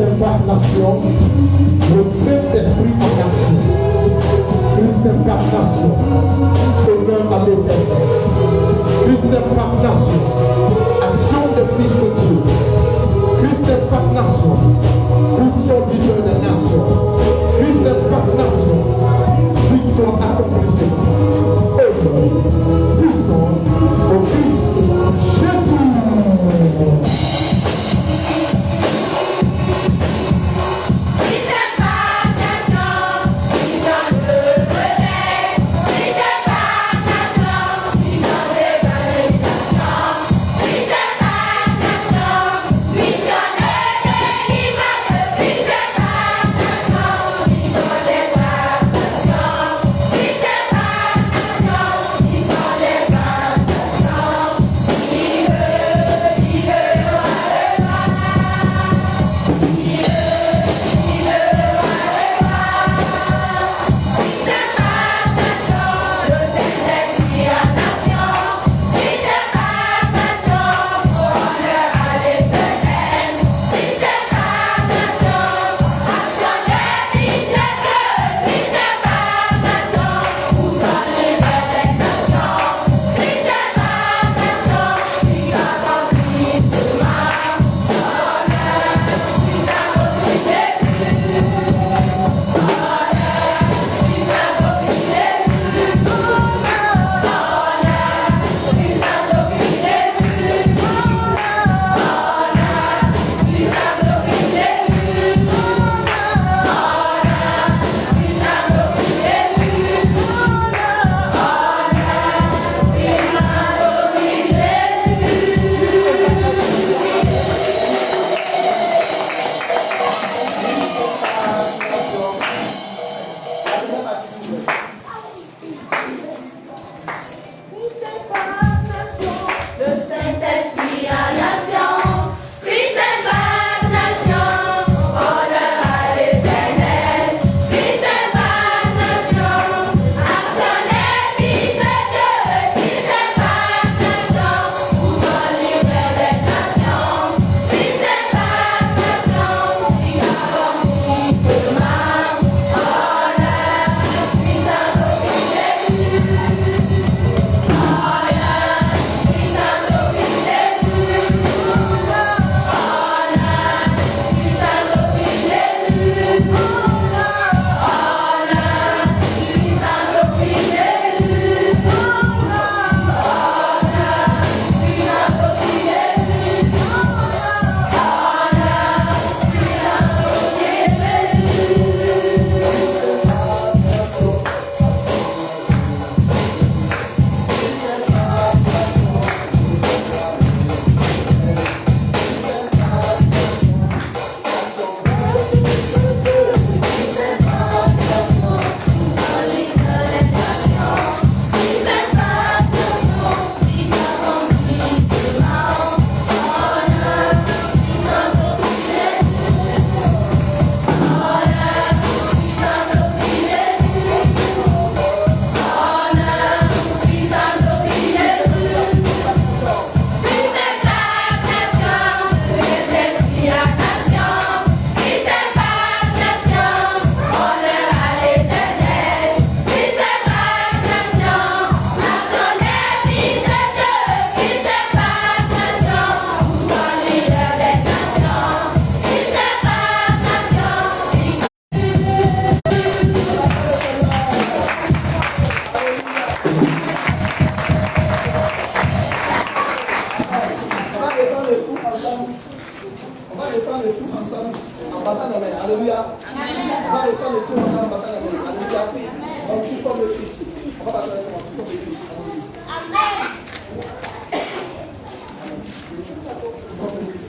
incarnation, le Saint-Esprit en action. Christ incarnation, honneur à l'éternel. Christ incarnation, action des fils de Dieu. Christ incarnation, puissance du Dieu des nations. Christ incarnation, victoire accomplissement. Honneur, puissance au Christ Jésus.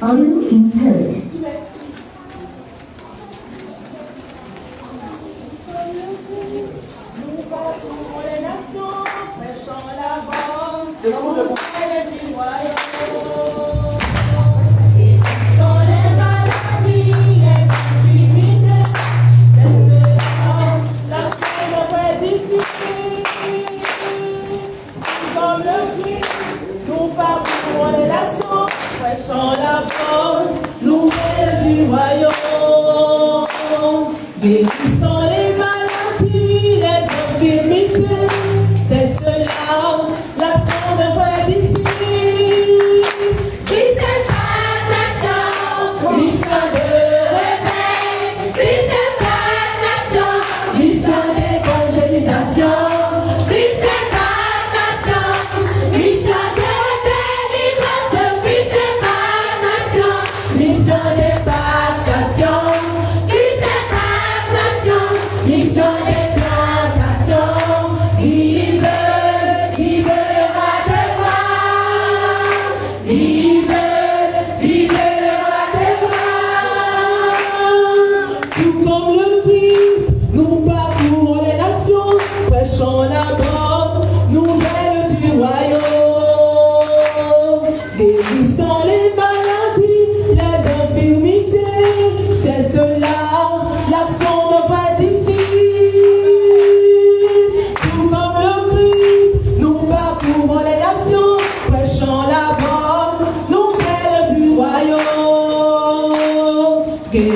Are you encouraged? Nous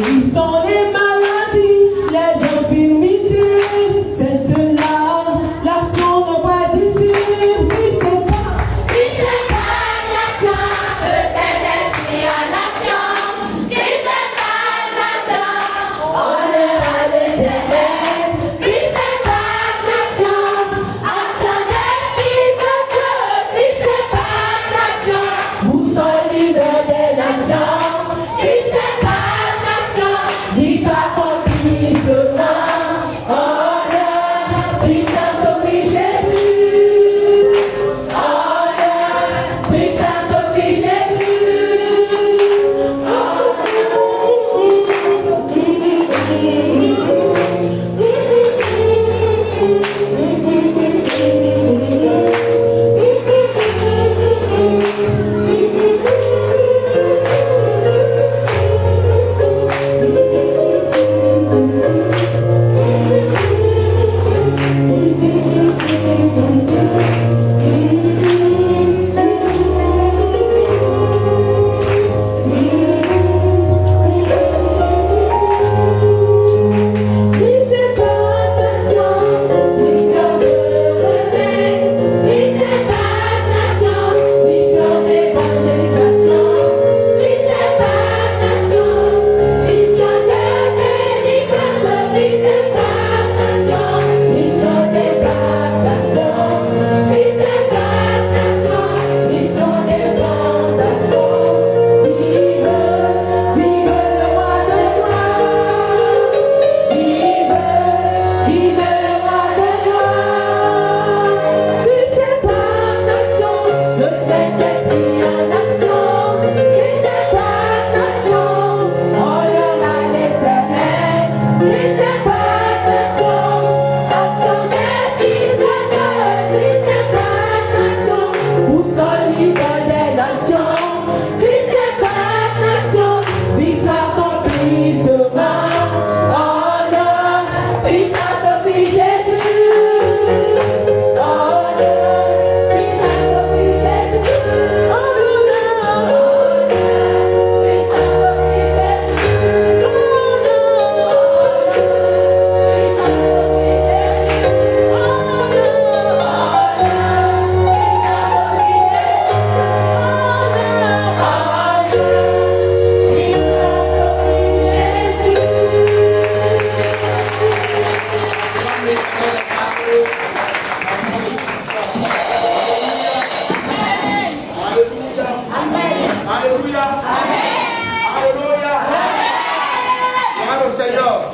Guérissant les maladies, les infirmités, c'est cela, l'action de moi d'ici. Oui, c'est pas nation, le Saint-Esprit en action. Christ est pas nation, honneur à l'Éternel. Christ est pas nation, action des fils de Dieu. Christ est pas nation, boussole leader des nations. Christ est pas nation, victoire accomplissement. Honneur, puissance au Christ Jésus. Honneur, puissance au Christ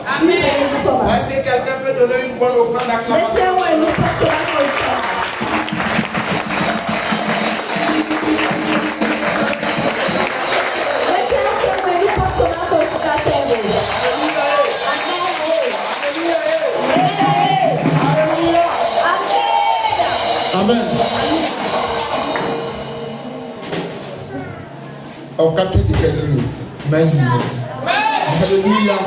Est-ce que quelqu'un peut donner une bonne offrande d'acclamation? Amen. Au 4 de Kéli, Alléluia.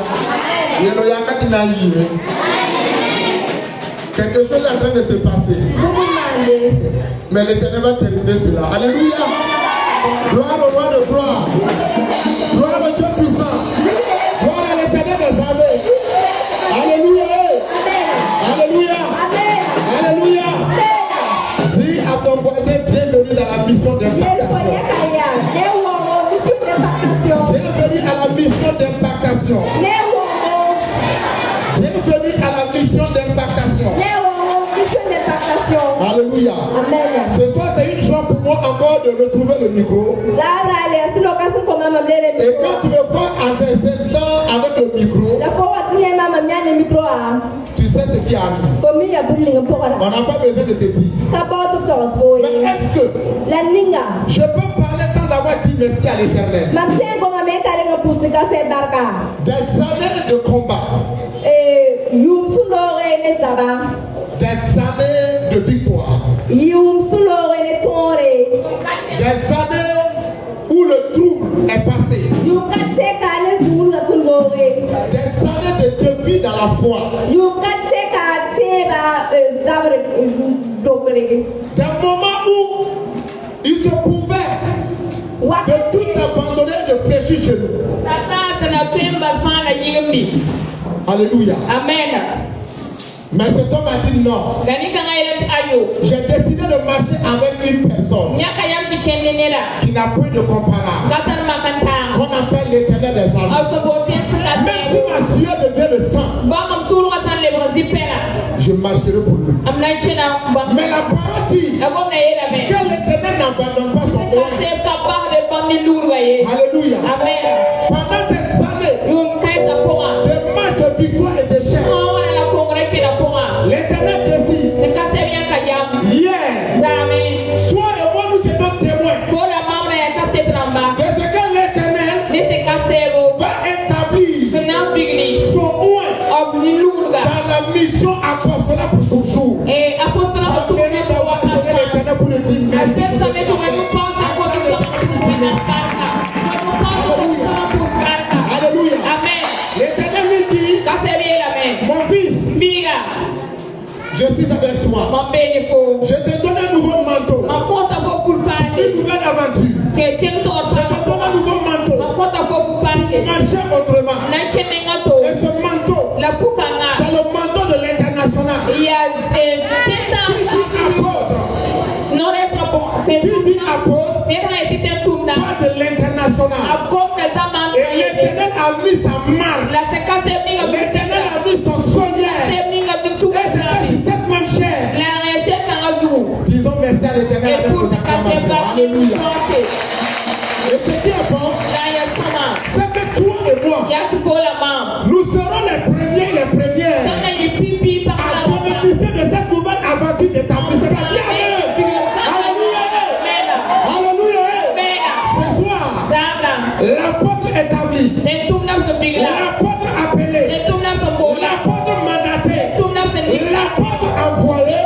Quelque chose est en train de se passer. Mais l'Éternel va terminer cela. Alléluia. Gloire au roi de gloire. Gloire au Dieu puissant. Gloire à l'Éternel des armées. Alléluia. Alléluia. Alléluia. Dis à ton voisin, bienvenue dans la mission d'impactation. Bienvenue à la mission d'impactation. Bienvenue à la mission d'impactation. Alléluia. Amen. Ce soir, c'est une joie pour moi encore de retrouver le micro. Et quand tu me vois à ces instants avec le micro, tu sais ce qui arrive. On n'a pas besoin de te dire. Mais est-ce que je peux parler sans avoir dit merci à l'Éternel? Des années de combat. Des années de victoire. Des années où le trouble est passé. Des années de défi dans la foi. Des moments où il se pouvait de tout abandonner et de fléchir chez nous. Alléluia. Amen. Mais cet homme a dit non. J'ai décidé de marcher avec une personne qui n'a point de comparable. Qu'on appelle l'éternel des armées. Même si ma sueur devient le sang, je marcherai pour lui. Mais la parole dit que l'éternel n'abandonne pas son peuple. Alléluia. Amen. Pendant ces années de marche de victoire et de chef, l'éternel décide. Hier, toi et moi nous étions témoins de ce que l'éternel va établir son oint dans la mission apostolique pour toujours. Ça mérite d'avoir donné l'éternel pour le dire. Alléluia. L'éternel lui dit, mon fils, je suis avec toi. Je te donne un nouveau manteau. Une nouvelle aventure. Je te donne un nouveau manteau. Marcher autrement. Et ce manteau, c'est le manteau de l'international. Qui dit apôtre, pas de l'international. Et l'éternel a mis sa marque. L'éternel a mis son soignet. Et c'était sur cette même chair. Disons merci à l'éternel avec nos acclamations. Alléluia. Et ce qui est bon, c'est que toi et moi, nous serons les premiers et les premières à bénéficier de cette nouvelle aventure d'établissement. Dis Amen. Alléluia. Alléluia. Ce soir, l'apôtre établi, l'apôtre appelé, l'apôtre mandaté, l'apôtre envoyé,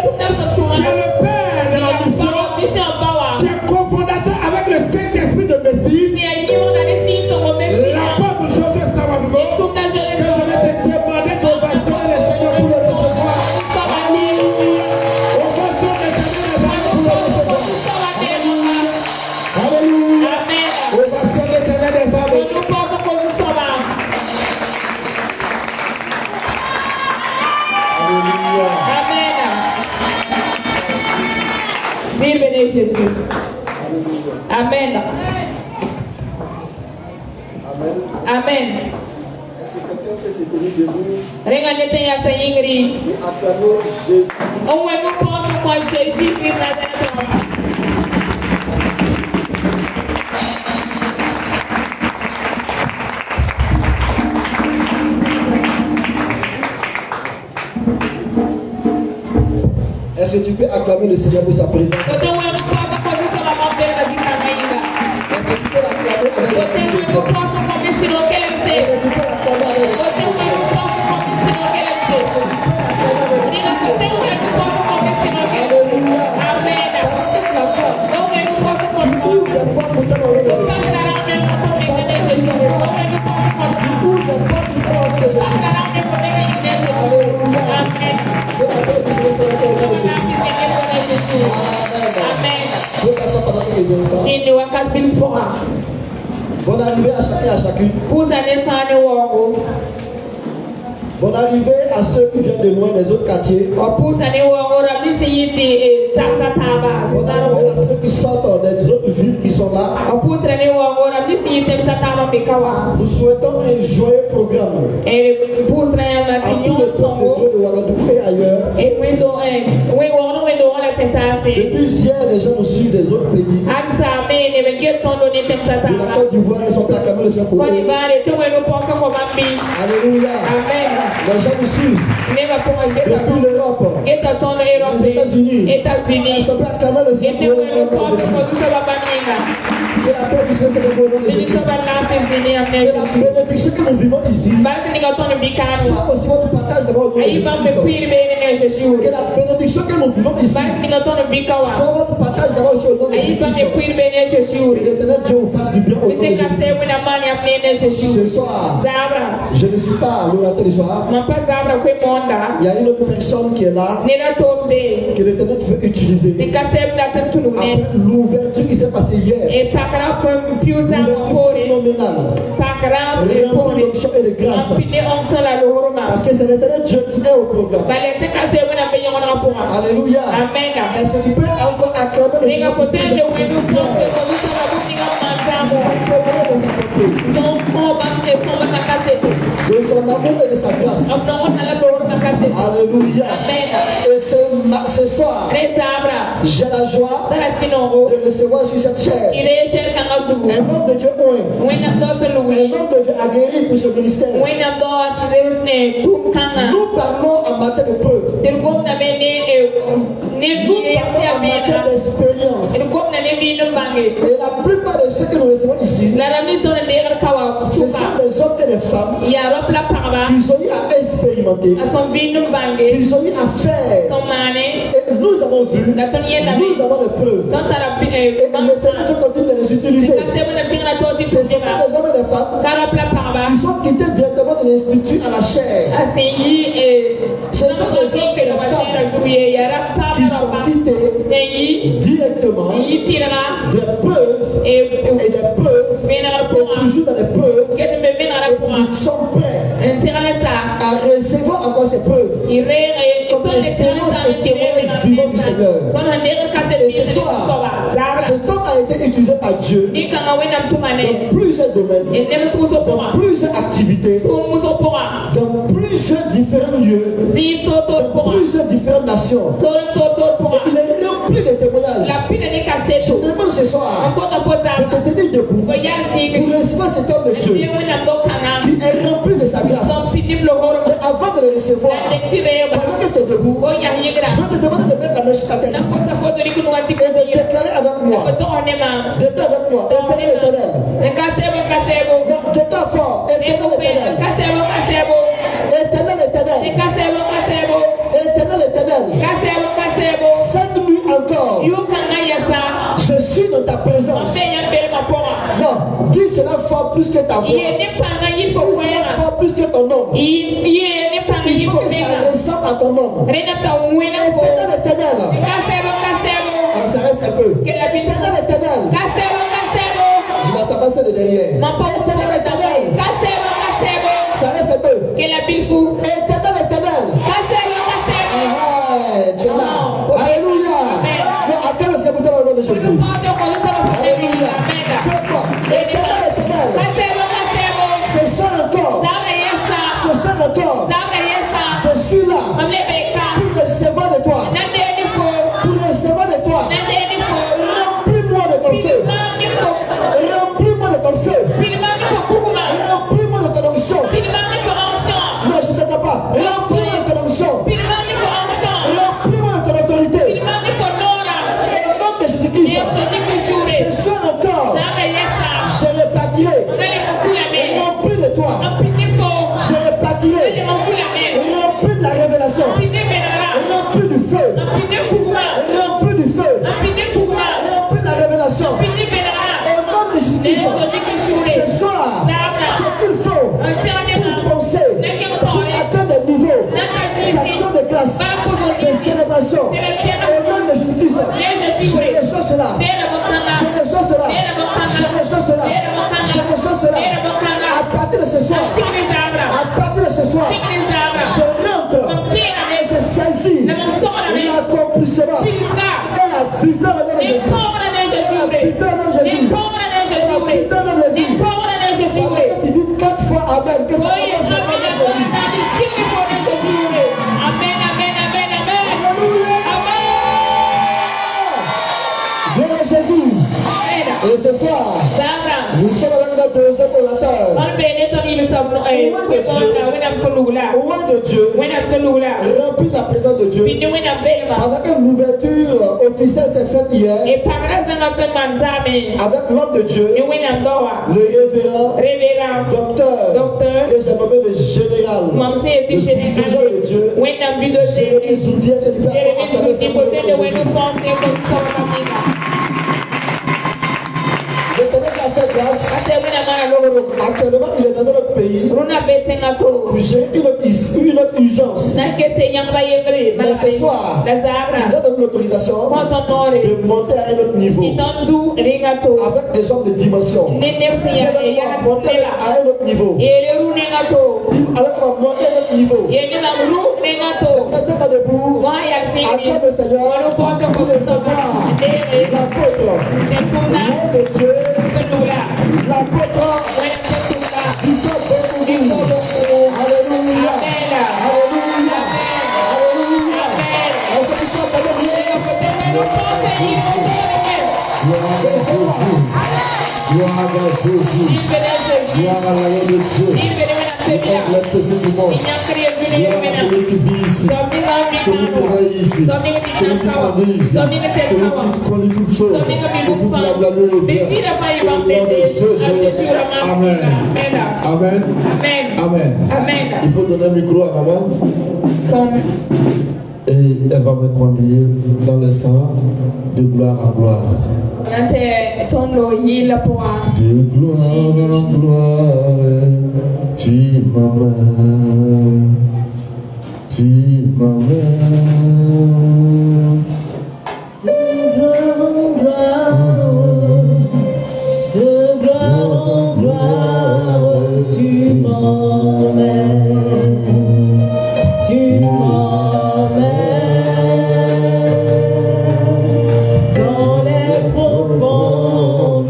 qui est le père de la mission, qui est cofondateur avec le Saint-Esprit de Messie, l'apôtre Joseph Samadougo, que je vais te demander d'ovationner le Seigneur pour le recevoir. Alléluia. Ovation des Seigneurs pour le recevoir. Alléluia. Ovation des Seigneurs des âmes. Amen. Amen. Est-ce que quelqu'un peut se tenir debout Et acclamer Jésus? Est-ce que tu peux acclamer le Seigneur pour sa présence? Est-ce que tu peux l'acclamer Bonne arrivée à chacun et à chacune. Bonne arrivée à ceux qui viennent de loin des autres quartiers. Bonne arrivée à ceux qui sortent des autres villes qui sont là. Nous souhaitons un joyeux programme à tout le peuple de Dieu de Ouagadougou et ailleurs. Depuis hier, les gens nous suivent des autres pays. De la Côte d'Ivoire, ils sont acclamés le Seigneur pour eux. Alléluia. Les gens nous suivent. Depuis l'Europe, les États-Unis. Est-ce qu'on peut acclamer le Seigneur pour eux? Que la paix puisse rester pour nous. Que la bénédiction que nous vivons ici soit aussi votre partage de votre Jésus. Que la bénédiction que nous vivons ici soit votre partage de votre nom de Jésus. Que l'éternel Dieu vous fasse du bien au nom de Jésus. Ce soir, je ne suis pas l'orateur du soir. Il y a une autre personne qui est là, que l'éternel veut utiliser. Après l'ouverture qui s'est passée hier, phénoménale. Rempli d'onction et de grâce. Parce que c'est l'éternel Dieu qui est au programme. Alléluia. Est-ce que tu peux encore acclamer le Seigneur pour de son amour et de sa grâce. Alléluia. Et ce soir, j'ai la joie de recevoir sur cette chair un homme de Dieu oint, un homme de Dieu aguerri pour ce ministère. Nous parlons en matière de preuve. Nous parlons en matière d'expérience. Et la plupart de ceux que nous recevons ici, ce sont des hommes et des femmes qui ont eu à expérimenter, qui ont eu à faire. Et nous avons vu, nous avons des preuves. Et l'éternel Dieu continue de les utiliser. Ce sont des hommes et des femmes qui sont quittés directement de l'institut à la chair. Ce sont des hommes et des femmes qui sont quittés directement des preuves et des preuves et toujours dans les preuves. Et ils sont prêts à recevoir encore ces preuves comme expérience et témoignage vivant du Seigneur. Et ce soir, cet homme a été utilisé par Dieu dans plusieurs domaines, dans plusieurs activités, dans plusieurs différents lieux, dans plusieurs différentes nations. Et il est rempli de témoignages. Je te demande ce soir de te tenir debout pour recevoir cet homme de Dieu qui est rempli de sa grâce. Mais avant de le recevoir, pendant que tu es debout, je vais te demander de mettre la main sur ta tête et de déclarer avec moi. Déclare avec moi. Éternel, éternel. Déclare fort. Éternel, éternel. Éternel, éternel. Éternel, éternel. Cette nuit encore, je suis dans ta présence. Non, dis cela fort plus que ta voix. Dis cela fort plus que ton nom. Il faut que ça ressemble à ton nom. Éternel, éternel. Ça reste un peu. Éternel, éternel. Je n'entends pas ça de derrière. Éternel, éternel. Ça reste un peu. Éternel, éternel. Tu es là. Alléluia. Non, acclame le Seigneur dans le nom de Jésus. Alléluia. Éternel, éternel. Ce soir encore. Je suis là pour recevoir de toi. Pour recevoir de toi. Remplis-moi de ton feu. Remplis-moi de ton feu. Remplis-moi de ton onction. Non, je ne t'entends pas. Remplis-moi de ton onction. Remplis-moi de ton autorité. Au nom de Jésus-Christ. Ce soir encore, je répartirai. Remplis de toi. Je répartirai. Remplis de la révélation. Remplis du feu. Remplis du feu. Remplis de la révélation. Au nom de Jésus-Christ. Ce soir, ce qu'il faut pour foncer, pour atteindre des niveaux d'action de grâce, de célébration. Au nom de Jésus-Christ, je reçois cela. Je reçois cela. Je reçois cela. Je reçois cela. À partir de ce soir, à partir de ce soir, je rentre et je saisis l'accomplissement et la victoire de Jésus. La victoire de Jésus. La victoire de Jésus. Tu dis 4 fois Amen. Que ça commence de Jésus. Gloire à Jésus. Et ce soir, nous sommes avec notre deuxième orateur. Loin de Dieu, rempli de la présence de Dieu. Pendant que l'ouverture officielle s'est faite hier, avec l'homme de Dieu, le révérend, docteur, que j'ai nommé le général, le de Dieu, Jérémie Zoudier, c'est du Père. Je connais la grâce. Actuellement, il est dans un autre pays. J'ai une autre urgence. Mais ce soir, ils ont donné l'autorisation de monter à un autre niveau. Avec des hommes de dimension. Ils ont monter à un autre niveau. Alors, on va monter à un autre niveau. Maintenant, debout, acclame le Seigneur pour recevoir l'apôtre, nom de Dieu, l'apôtre du peuple béni. Alléluia. Alléluia. Alléluia. On se dit ça, celui qui vit ici, celui qui règne ici, celui qui conduit ici, celui qui conduit toutes choses, celui qui la gloire de Dieu. Amen. Amen. Amen. Il faut donner un micro à maman. Et elle va me conduire dans le sang de gloire en gloire. De gloire en gloire, tu m'amènes, tu m'amènes. De gloire en gloire, tu m'amènes, tu m'amènes dans les profondeurs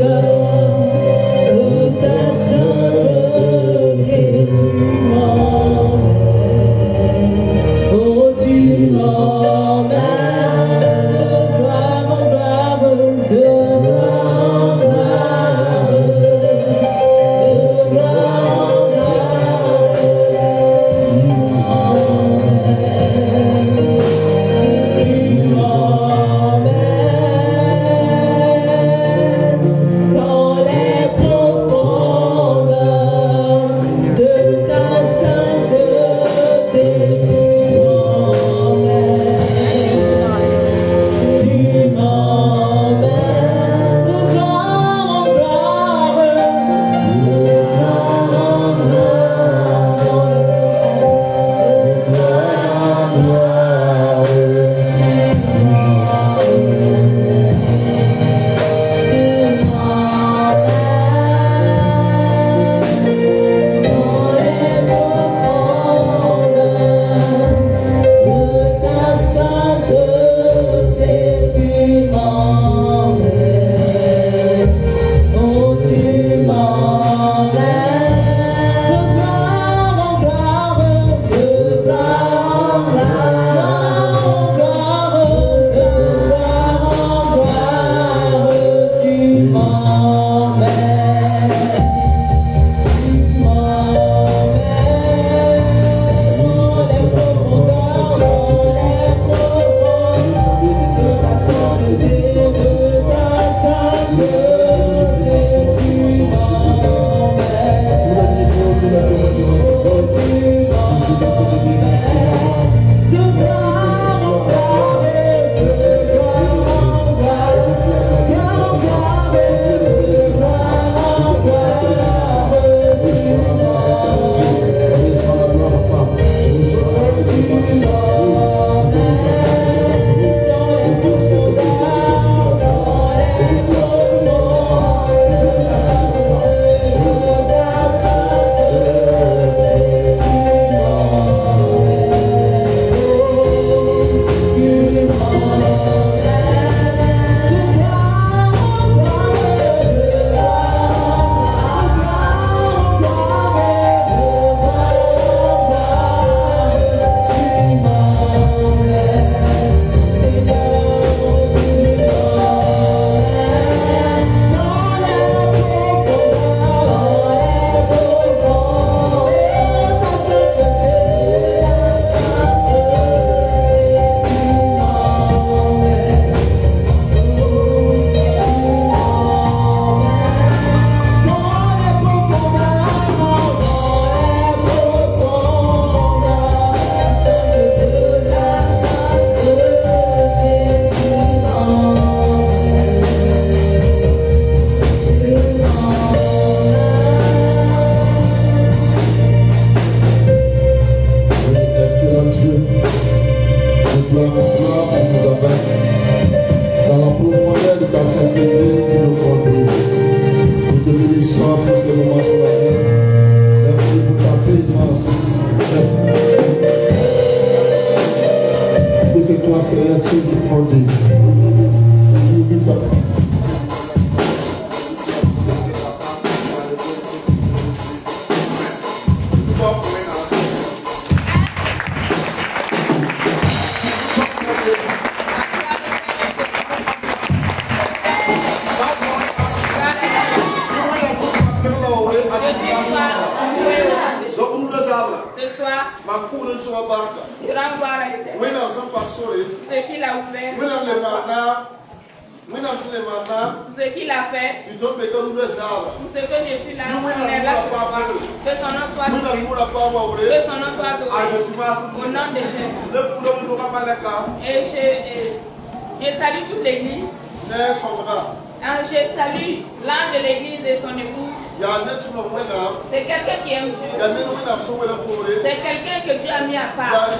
de ta sainteté, tu m'emmènes, oh tu m'emmènes de gloire en gloire, de gloire en gloire, de gloire en gloire, tu m'emmènes dans les profondeurs de ta sainteté. Ce soir, je rends gloire à l'Éternel. Ce qu'il a ouvert, ce qu'il a fait, pour ce que je suis là, on est là ce soir. Que son nom soit loué. Que son nom soit adoré. Au nom de Jésus. Et je salue toute l'église. Je salue l'âme de l'église et son épouse. C'est quelqu'un qui aime Dieu. C'est quelqu'un que Dieu a mis à part.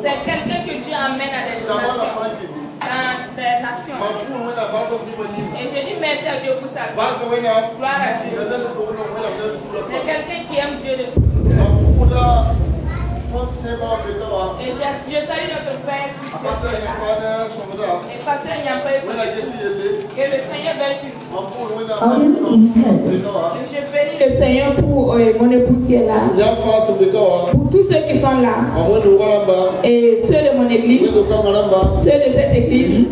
C'est quelqu'un que Dieu amène à des nations. Dans des nations. Et je dis merci à Dieu pour sa vie. Gloire à Dieu. C'est quelqu'un qui aime Dieu de tout. Et je salue notre Père. Et Pasteur Nyampa, que le Seigneur veille sur nous. Je bénis le Seigneur pour mon épouse qui est là. Pour tous ceux qui sont là. Et ceux de mon église. Ceux de cette église.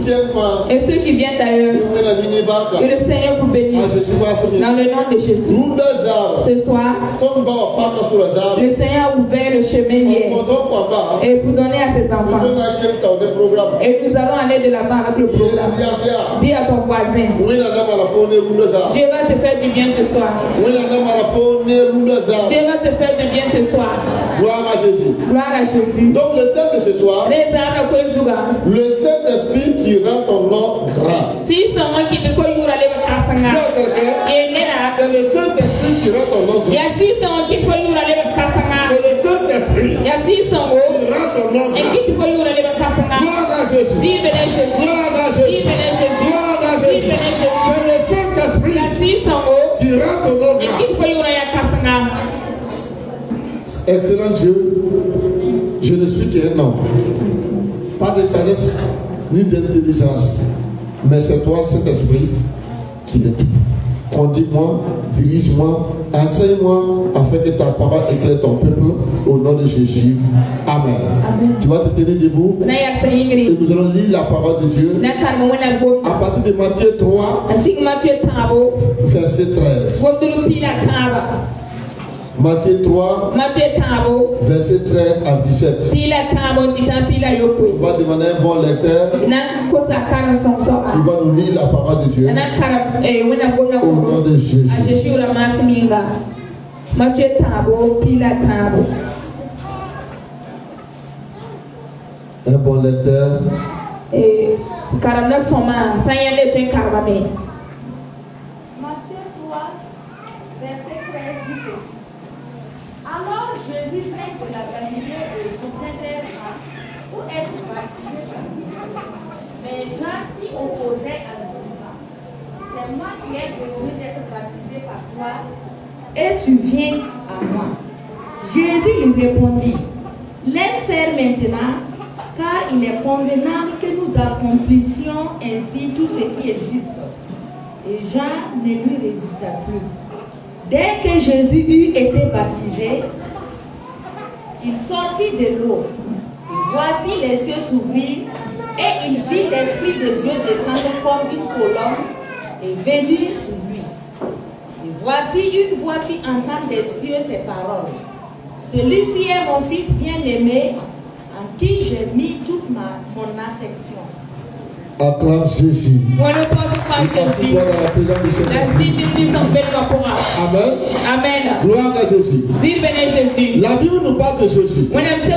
Et ceux qui viennent d'ailleurs. Que le Seigneur vous bénisse. Dans le nom de Jésus. Ce soir, le Seigneur a ouvert le chemin hier. Et pour donner à ses enfants. Et nous allons aller de l'avant avec le programme. Dis à ton voisin. Dieu va te faire du bien ce soir. Dieu va te faire du bien ce soir. Gloire à Jésus. Gloire à Jésus. Donc le thème de ce soir, le Saint-Esprit qui rend ton nom grand. Si seulement qui te colle à c'est le Saint-Esprit qui rend ton nom grand. C'est le Saint-Esprit qui rend ton nom grand. Gloire à Jésus. Gloire à Jésus. Gloire à Jésus. C'est le Saint-Esprit qui rend ton nom grand. Excellent Dieu, je ne suis qu'un homme. Pas de sagesse ni d'intelligence. Mais c'est toi, Saint-Esprit, qui le dit. Conduis-moi, dirige-moi, enseigne-moi afin que ta parole éclaire ton peuple au nom de Jésus. Amen. Amen. Tu vas te tenir debout et nous allons lire la parole de Dieu à partir de Matthieu 3, verset 13. Matthieu 3, verset 13 à 17. On va demander un bon lecteur. Il va nous lire la parole de Dieu. Au nom de Jésus. Un bon lecteur. Matthieu 3, verset 13 dit ceci. Alors Jésus vint de la Galilée et retournait vers Jean pour être baptisé par lui. Mais Jean s'y opposait en disant, c'est moi qui ai besoin d'être baptisé par toi et tu viens à moi. Jésus lui répondit, laisse faire maintenant, car il est convenable que nous accomplissions ainsi tout ce qui est juste. Et Jean ne lui résista plus. Dès que Jésus eut été baptisé, il sortit de l'eau. Voici les cieux s'ouvrirent et il vit l'Esprit de Dieu descendre comme une colombe et venir sur lui. Et voici une voix qui entend des cieux ces paroles. Celui-ci est mon Fils bien-aimé en qui j'ai mis toute mon affection. Acclame Jésus. Amen. Amen. Gloire à Jésus. La Bible nous parle de Jésus. Vous connaissez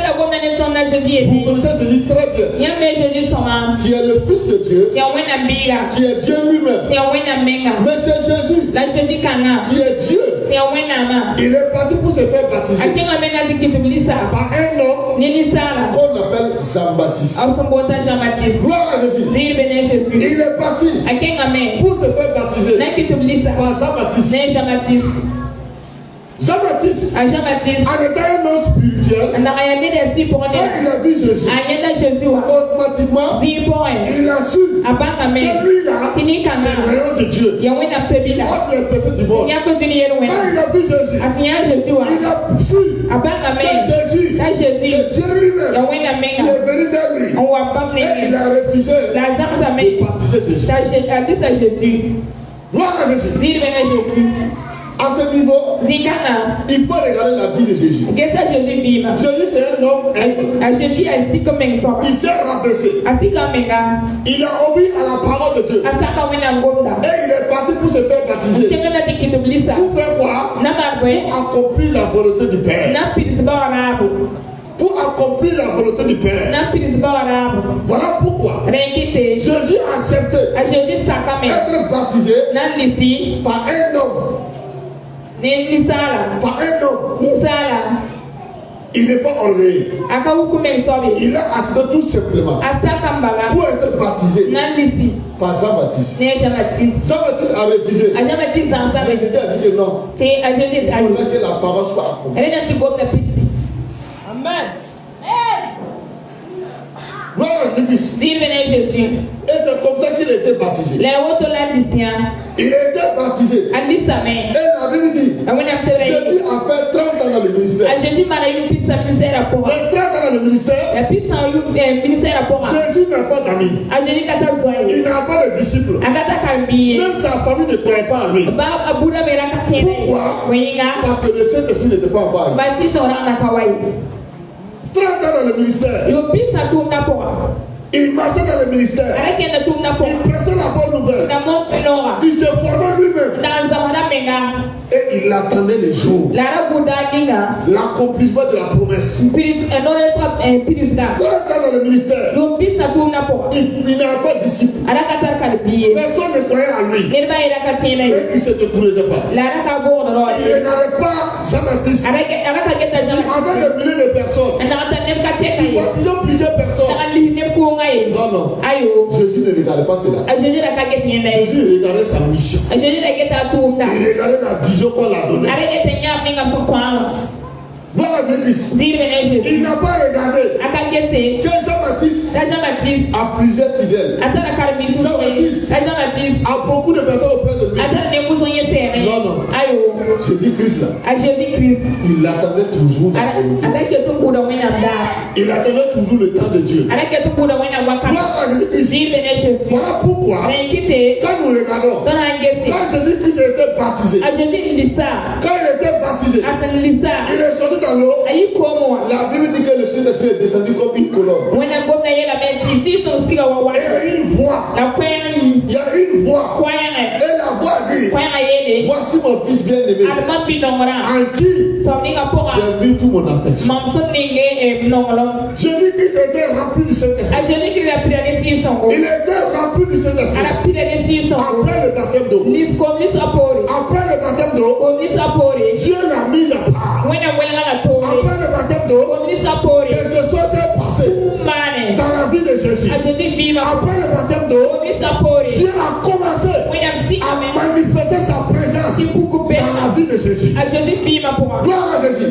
Jésus très bien. Qui est le Fils de Dieu. Qui est Dieu lui-même. Mais c'est Jésus. Qui est Dieu. Il est parti pour se faire baptiser par un homme qu'on appelle Jean-Baptiste. Gloire à Jésus. Il est parti pour se faire baptiser par Jean-Baptiste. Jean-Baptiste, en étant un homme spirituel, quand il a vu Jésus, automatiquement, il a su que lui-là, c'est le rayon de Dieu. Il autre les personnes du monde. Quand il a vu Jésus, il a su que Jésus, c'est Dieu lui-même qui est venu vers lui. Et il a refusé de baptiser Jésus. Gloire à Jésus. À ce niveau, il faut regarder la vie de Jésus. Jésus, c'est un homme. Il s'est rabaissé. Il a obéi à la parole de Dieu. Et il est parti pour se faire baptiser. Pour faire quoi? Pour accomplir la volonté du Père. Pour accomplir la volonté du Père. Voilà pourquoi Jésus a accepté d'être baptisé par un homme. Par un homme. Il n'est pas orgueilleux. Il a accepté tout simplement pour être baptisé par Jean-Baptiste. Jean-Baptiste a refusé. Mais Jésus a dit que non. Il faudrait que la parole soit accomplie. Amen. Gloire à Jésus. Et c'est comme ça qu'il a été baptisé. Il a été baptisé. Et la Bible dit, Jésus a fait 30 ans dans le ministère. Les 30 ans dans le ministère, Jésus n'a pas d'amis. Il n'a pas de disciples. Même sa famille ne croyait pas à lui. Pourquoi? Parce que le Saint-Esprit n'était pas encore arrivé. 30 ans dans le ministère. Il marchait dans le ministère. Il pressait la bonne nouvelle. Il se formait lui-même. Et il attendait les jours. L'accomplissement de la promesse. 30 ans dans le ministère. Il n'a pas de disciple. Personne ne croyait à lui. Mais il ne se décourageait pas. Il ne regardait pas Jean-Baptiste. Il avait des milliers de personnes. Il baptisait plusieurs personnes. Non, non. Jésus ne regardait pas cela. Jésus regardait sa mission. Il regardait la vision qu'on l'a donnée. Gloire à Jésus. Il n'a pas regardé que Jean-Baptiste a plusieurs fidèles. Jean-Baptiste a beaucoup de personnes auprès de lui. Non, non. Jésus-Christ là. Il attendait toujours la volonté. Il attendait toujours le temps de Dieu. Gloire à Jésus. Voilà pourquoi quand nous regardons, quand Jésus-Christ a été baptisé, quand il était baptisé, il est sorti dans l'eau. La Bible dit que le Saint-Esprit est descendu comme une colonne. Et il y a une voix. Il y a une voix. Et la voix dit, voici mon fils bien-aimé, en qui j'ai mis tout mon affection. Jésus-Christ était rempli du Saint-Esprit. Il était rempli du Saint-Esprit. Après le baptême d'eau. Après le baptême d'eau, Dieu l'a mis à part. Après le baptême d'eau, quelque chose s'est passé dans la vie de Jésus. Après le baptême d'eau, Dieu a commencé à manifester sa présence dans la vie de Jésus. Gloire à Jésus.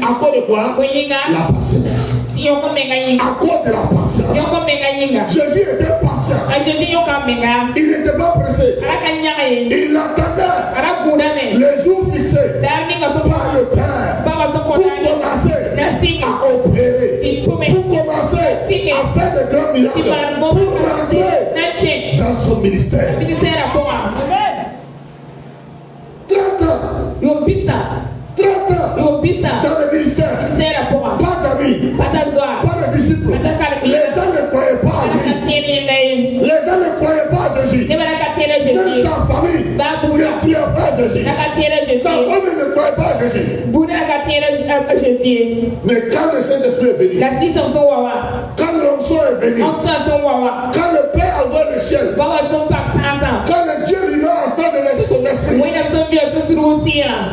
À cause de quoi? La patience. À cause de la patience. Jésus était patient. Il n'était pas pressé. Il attendait les jours fixés par le Père pour commencer à opérer, pour commencer à faire de grands miracles, pour rentrer dans son ministère. 30 ans. 30 ans dans le ministère. Pas d'amis, pas de disciples. Les gens ne croyaient pas à lui. Les gens ne croyaient pas à Jésus. Même sa famille ne croyait pas à Jésus. Sa famille ne croyait pas à Jésus. Mais quand le Saint-Esprit est venu, quand l'onction est venue, quand le Père a ouvert le ciel, quand le Dieu lui a fait de laisser son esprit,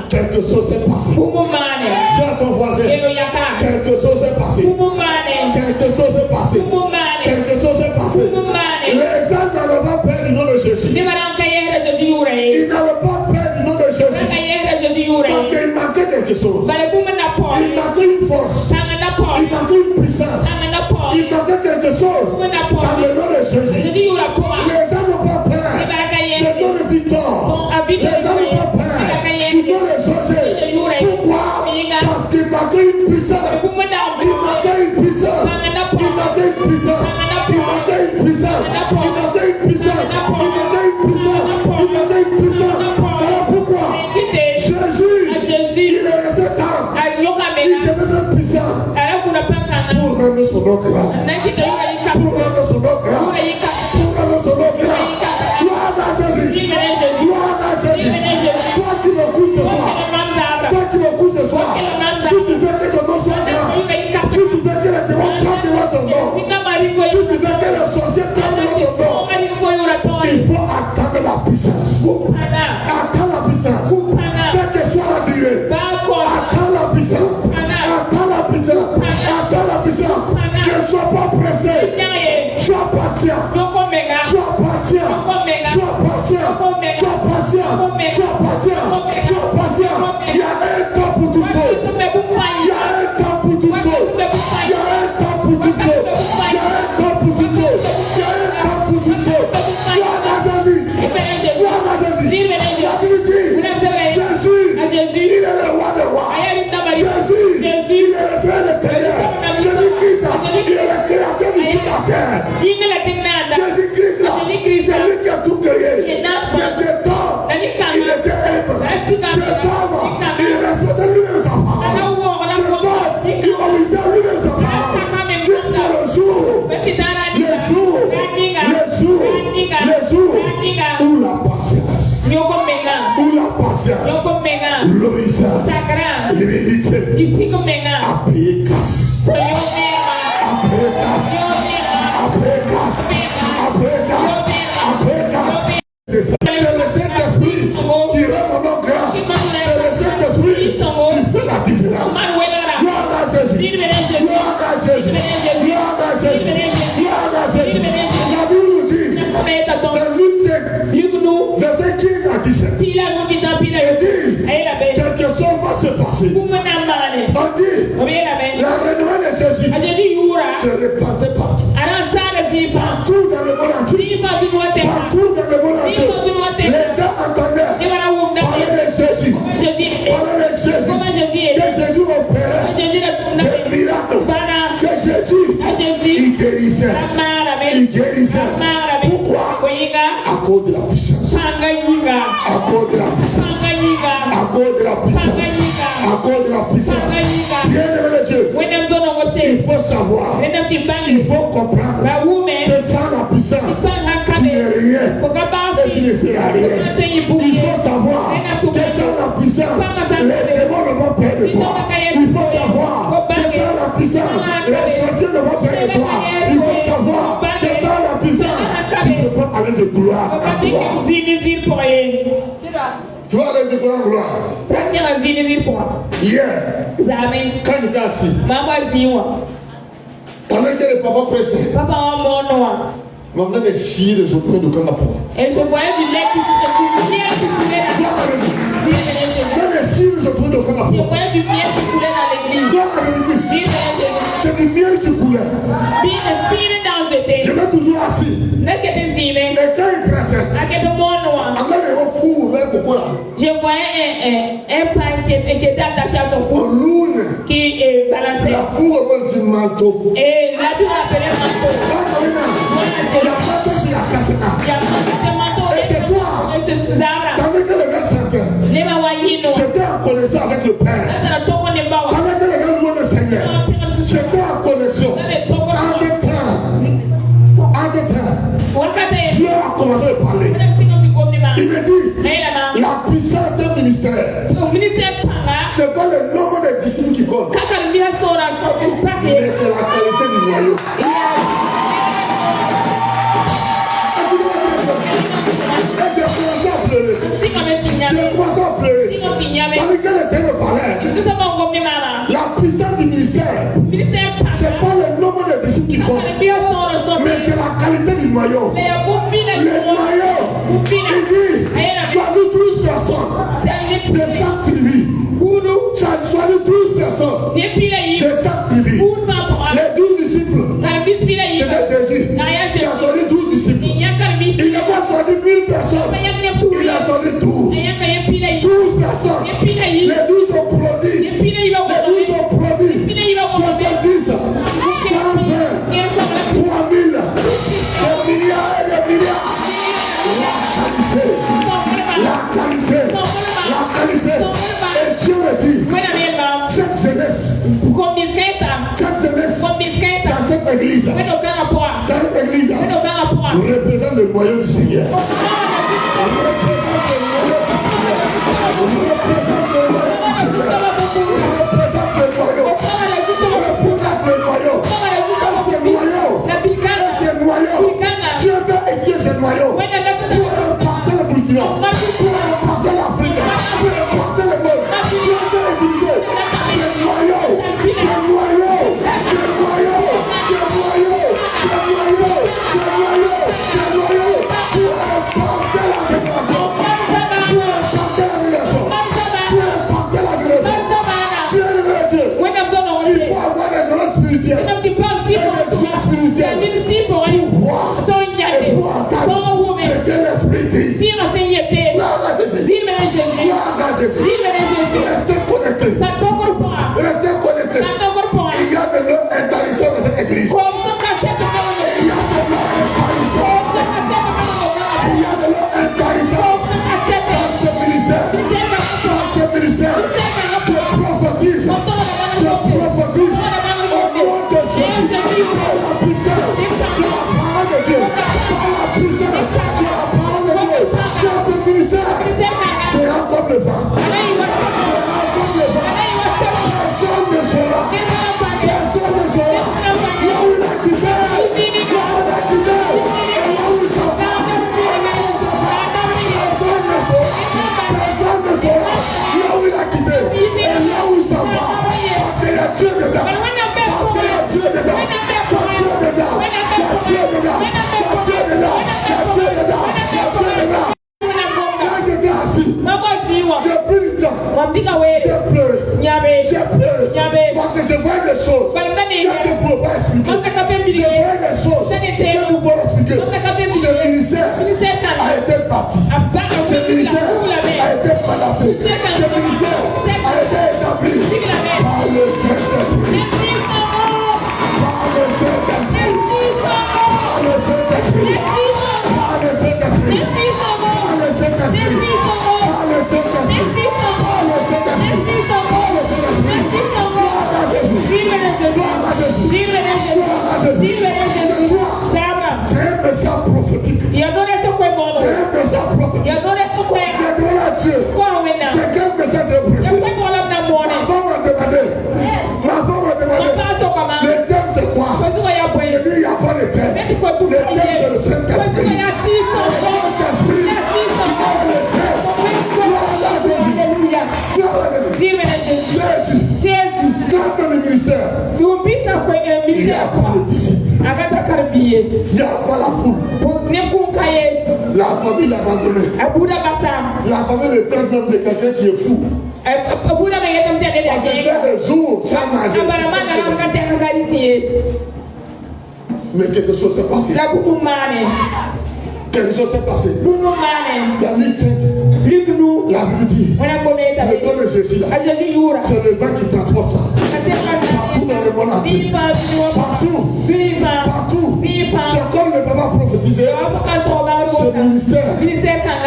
quelque chose s'est passé. Dis à ton voisin, quelque chose s'est passé. Quelque chose s'est passé. Quelque chose s'est passé. Les gens n'avaient pas peur du nom de Jésus. Ils n'avaient pas peur du nom de Jésus. Parce qu'il manquait quelque chose. Il manquait une force. Il manquait une puissance. Il manquait quelque chose dans le nom de Jésus. Les gens n'ont pas peur du nom de Victor. Les gens n'ont pas peur du nom de José. Pourquoi? Parce qu'il manquait une puissance. Il manquait une puissance. Il manquait une puissance. Il manquait une puissance. Il manquait une puissance. Il manquait une puissance. Il manquait une puissance. Voilà pourquoi Abraham, il se faisait puissant pour rendre son nom grand. Pour rendre son nom grand. Pour rendre son nom grand. Gloire à Jésus. Gloire à Jésus. Toi qui m'écoutes ce soir. Toi qui m'écoutes ce soir. Si tu veux que ton nom soit grand. Si tu veux que les démons tremblent devant ton nom. Si tu veux que les sorciers tremblent devant ton nom. Il faut attendre la puissance. Attends la puissance. Quelle que soit la durée. Attends la puissance. Attends la puissance. Attends la puissance. Ne sois pas pressé. Sois patient. Sois patient. Sois patient. Sois patient. Sois patient. Sois patient. Il y a un temps pour tout feu. Il y a un temps pour tout feu. Il y a un temps pour tout feu. Il y a un temps pour tout feu. Il y a un temps pour tout feu. Gloire à Jésus. Gloire à Jésus. La Bible dit, Jésus, il est le roi des rois. Jésus, il est le Seigneur des seigneurs. Jésus-Christ, il est le créateur du ciel et la terre. Jésus-Christ, c'est lui qui a tout créé. Mais cet homme, il était humble. Cet homme, il respectait lui-même sa parole. Cet homme, il obéissait lui-même sa parole. Jusqu'à le jour où la patience, l'obéissance, l'humilité a payé casse. C'est le Saint-Esprit qui rend mon nom grand. C'est le Saint-Esprit qui fait la différence. Gloire à Jésus. Gloire à Jésus. Gloire à Jésus. Gloire à Jésus. La Bible nous dit, dans Luc 5, verset 15 à 17, il dit, quelque chose va se passer. On dit, l'avènement de Jésus se répandait partout. Partout dans le monde entier. Partout dans le monde entier. Les gens entendaient parler de Jésus. Parler de Jésus. Que Jésus opérait des miracles. Que Jésus, il guérissait. Il guérissait. Pourquoi? À cause de la puissance. À cause de la puissance. À cause de la puissance. À cause de la puissance. Bien aimé de Dieu. Il faut savoir. Il faut comprendre que sans la puissance, tu n'es rien et tu ne seras rien. Il faut savoir que sans la puissance, les démons ne vont pas de toi. Il faut savoir que sans la puissance, les sorciers ne vont pas de toi. Il faut savoir que sans la puissance, tu ne peux pas aller de gloire à gloire. Tu vas aller de gloire en gloire. Hier, quand j'étais assis, pendant que les papas pressaient, maman est chier les autres de Kangapon. Et je voyais du lait qui coulait dans Je je voyais du miel qui coulait dans l'église. C'est du miel qui coulait. Je l'ai toujours assis. Et quand il pressait, je voyais un pain qui était attaché à son cou, qui balançait. La fourre du manteau. Et la Bible appelait manteau. Il y a pas manteau. Et ce soir, tandis que les gens chantaient, j'étais en connexion avec le Père. Tandis que les gens louaient le Seigneur, j'étais en connexion. En deux temps, Dieu a commencé à parler. Il me dit, la puissance d'un ministère, c'est pas le nombre de disciples qui compte, mais c'est la qualité du noyau. J'ai commencé à pleurer. Tandis que le Seigneur parlait, la puissance du ministère, c'est pas le nombre de disciples qui compte, mais c'est la qualité du noyau. Le noyau, il dit, choisis 12 personnes de chaque tribu. Choisis 12 personnes de chaque tribu. Les 12 disciples, c'était Jésus qui a choisi 12 disciples. Il n'a pas choisi 1000 personnes, il a choisi 12. 12 personnes. Les 12 ont produit. Les 12 ont produit 70, 120, 3000, des milliards et des milliards. La qualité. Et Dieu me dit, église représente le moyen du Seigneur. Dieu veut édifier ce noyau pour impacter le Burkina, pour impacter l'Afrique, pour impacter le monde. Dieu veut utiliser ce noyau pour impacter la génération, pour impacter la génération, pour impacter la génération. Bien aimé Dieu, il faut avoir des gens spirituels et des gens spirituels pour voir et pour entendre ce que l'Esprit dit. Gloire à Jésus. Restez connectés. Restez connectés. Il y a de l'eau interdiction dans cette église. Il y a de l'eau interdiction dans ce ministère. Je prophétise au nom de Jésus, par la puissance de la parole de Dieu, par la puissance de la parole de Dieu, dans ce ministère sera comme le vent. Personne ne sera. Là où il a quitté, et là où il s'en va, personne ne sera. Là où il a quitté, et là où il s'en va, parce qu'il y a Dieu dedans. Quand j'étais assis, j'ai pris du temps, j'ai pleuré, parce que je voyais des choses que je ne pouvais pas expliquer. Je voyais des choses que je ne pouvais pas expliquer. Ce ministère a été bâti, ce ministère a été mandaté, ce ministère a été établi par le Saint-Esprit. C'est un message prophétique. C'est un message prophétique. J'ai demandé à Dieu, c'est quel message de précis. Ma femme m'a demandé, le thème c'est quoi? J'ai dit, il n'y a pas de thème. Le thème c'est le Saint-Esprit. Le Saint-Esprit, le thème. Jésus, dans ton ministère, il n'y a pas de disciples. Il n'y a pas la foule. La famille l'a abandonné. La famille le traite même de quelqu'un qui est fou. Parce qu'il fait des jours sans manger. Mais quelque chose s'est passé. Quelque chose s'est passé. Dans Luc 5, la Bible dit, le don de Jésus là, c'est le vin qui transporte ça. Partout dans le monde entier. Partout. C'est comme le papa prophétisé. Ce ministère,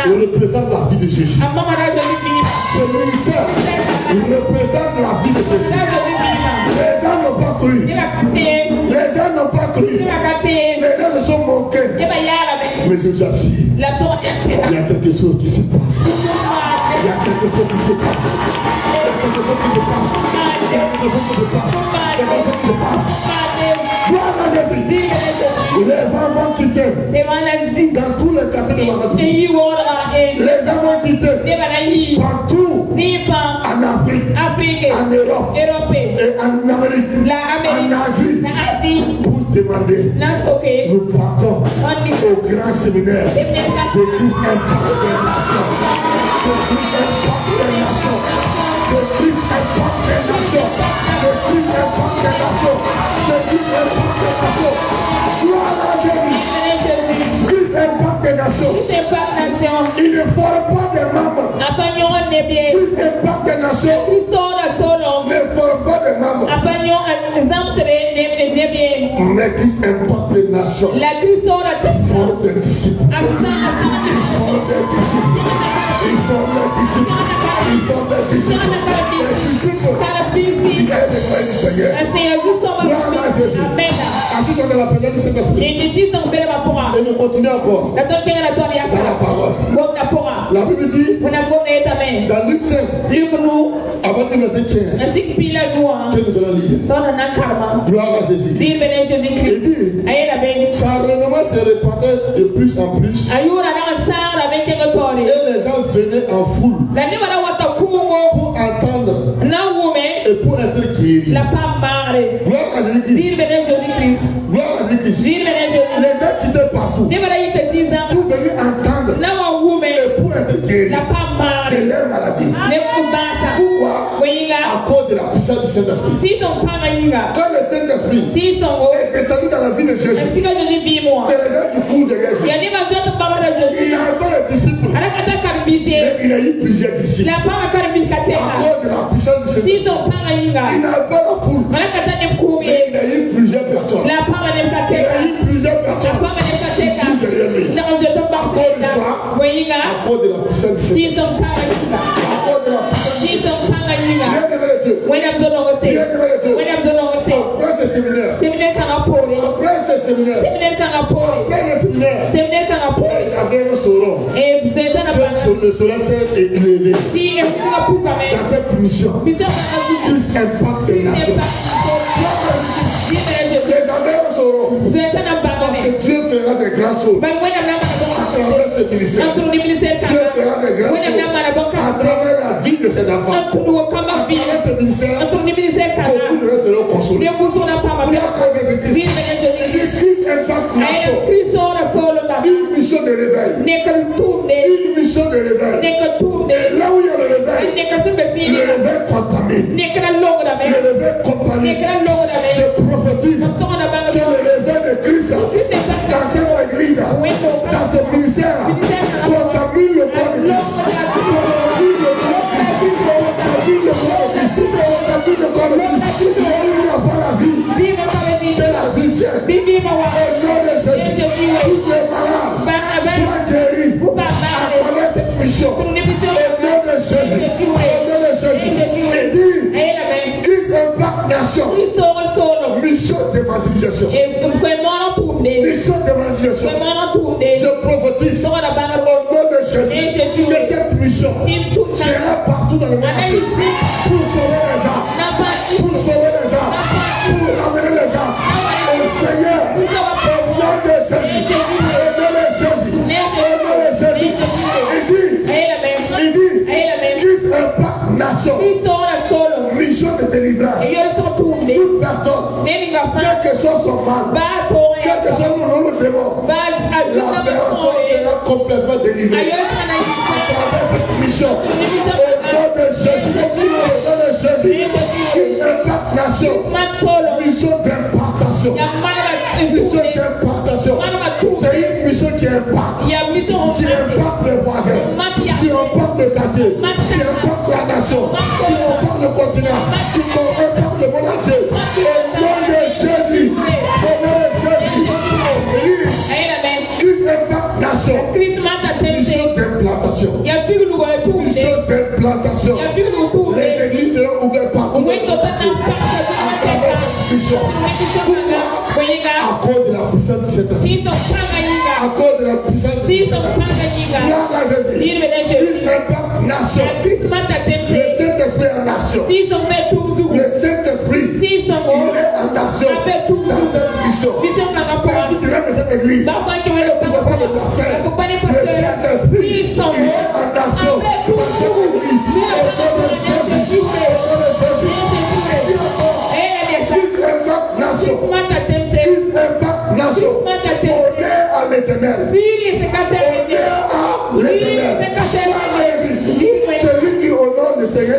il représente la vie de Jésus. Ce ministère, il représente la vie de Jésus. Les gens n'ont pas cru. Les gens n'ont pas cru. Les gens se sont moqués. Mais je vous assure, il y a quelque chose qui se passe. Il y a quelque chose qui se passe. Il y a quelque chose qui se passe. Il y a quelque chose qui se passe. Il y a quelque chose qui se passe. Gloire à Jésus. Les femmes vont quitter dans tous les quartiers de Magatou. Les gens vont quitter partout en Afrique, en Europe et en Amérique, en Asie, pour demander. Nous partons au grand séminaire de Christ Impact des Nations. De Christ Impact des Nations. De Christ Impact des Nations. De Christ Impact des Nations. De Christ Impact des Nations. Gloire à Jésus. Christ Impact des Nations. Il ne forme pas des membres. Christ Impact des Nations ne forme pas des membres. Mais Christ Impact des Nations forme des disciples. Il forme des disciples. Il forme des disciples. Il forme des disciples. Des disciples qui aiment le Seigneur. Gloire à Jésus. la présence du Saint-Esprit. Et nous continuons encore dans la parole. La Bible dit dans Luc 5, avant le verset 15, que nous allons lire. Gloire à Jésus. Et dit, sa renommée se répandait de plus en plus. Et les gens venaient en foule pour entendre et pour être guéris. Gloire à Jésus-Christ. Gloire à Jésus-Christ. Les gens qui étaient partout pour venir entendre et pour être guéris de leur maladie. Pourquoi? À cause de la puissance du Saint-Esprit. Quand le Saint-Esprit est descendu dans la vie de Jésus, c'est les gens qui courent derrière Jésus. Il n'a pas de disciples, mais il a eu plusieurs disciples. À cause de la puissance du Saint-Esprit, il n'a pas la foule, mais il a eu plusieurs personnes. Il a eu plusieurs personnes qui courent derrière lui. À cause de la puissance du Saint-Esprit. À cause de la puissance du Saint-Esprit. Après ce séminaire, j'avais un sauron. Le soleil s'est élevé dans cette mission qui impacte les nations. J'avais un sauron parce que Dieu fera des grandes choses à travers ce ministère. Dieu fera des grandes choses à travers la vie de ses enfants. À travers ce ministère, beaucoup de gens seront consolés. Christ impacte nation. Une mission de réveil. Une mission de réveil. Et là où il y a le réveil contamine. Le réveil contamine. Je prophétise que le réveil de Christ dans cette église, dans ce ministère, contamine le corps de Christ. C'est la vie vient. Au nom de Jésus, tous les malades soient guéris à travers cette mission. Au nom de Jésus, et dit, Christ impacte nation. Mission d'évangélisation. Mission d'évangélisation. Je prophétise au nom de Jésus que cette mission sera partout dans le monde pour sauver les gens. Pour sauver les gens. Pour ramener les gens au Seigneur. Au nom de Jésus. Au nom de Jésus. Au nom de Jésus. Il dit, Christ impacte nation. Mission de délivrance. Toute personne, quel que soit son mal, quel que soit le démon, la personne sera complètement délivrée à travers cette mission. Au nom de Jésus. Au nom de Jésus. Christ impacte nation. Mission d'impartation. Mission d'impartation. C'est une mission qui impacte. Qui impacte les voisins. Qui impacte le quartier. Qui impacte la nation. Qui impacte le continent. Qui impacte le monde entier. Au nom de Jésus. Au nom de Jésus. Christ impacte nation. Mission d'implantation. Mission d'implantation. Les églises seront ouvertes partout. À travers cette mission. À cause de la puissance de cet esprit. À cause de la puissance de cet esprit. Gloire à Jésus. Christ impacte nation. Le Saint-Esprit en nation. Le Saint-Esprit, il est en nation dans cette mission. Si tu aimes cette église, et tu ne vas pas le passer, le Saint-Esprit, il est en nation dans cette église. Au nom de Jésus. Au nom de Jésus. Christ impacte nation. Christ impacte nation. Honneur à l'Éternel. Honneur à l'Éternel. Celui qui honore le Seigneur,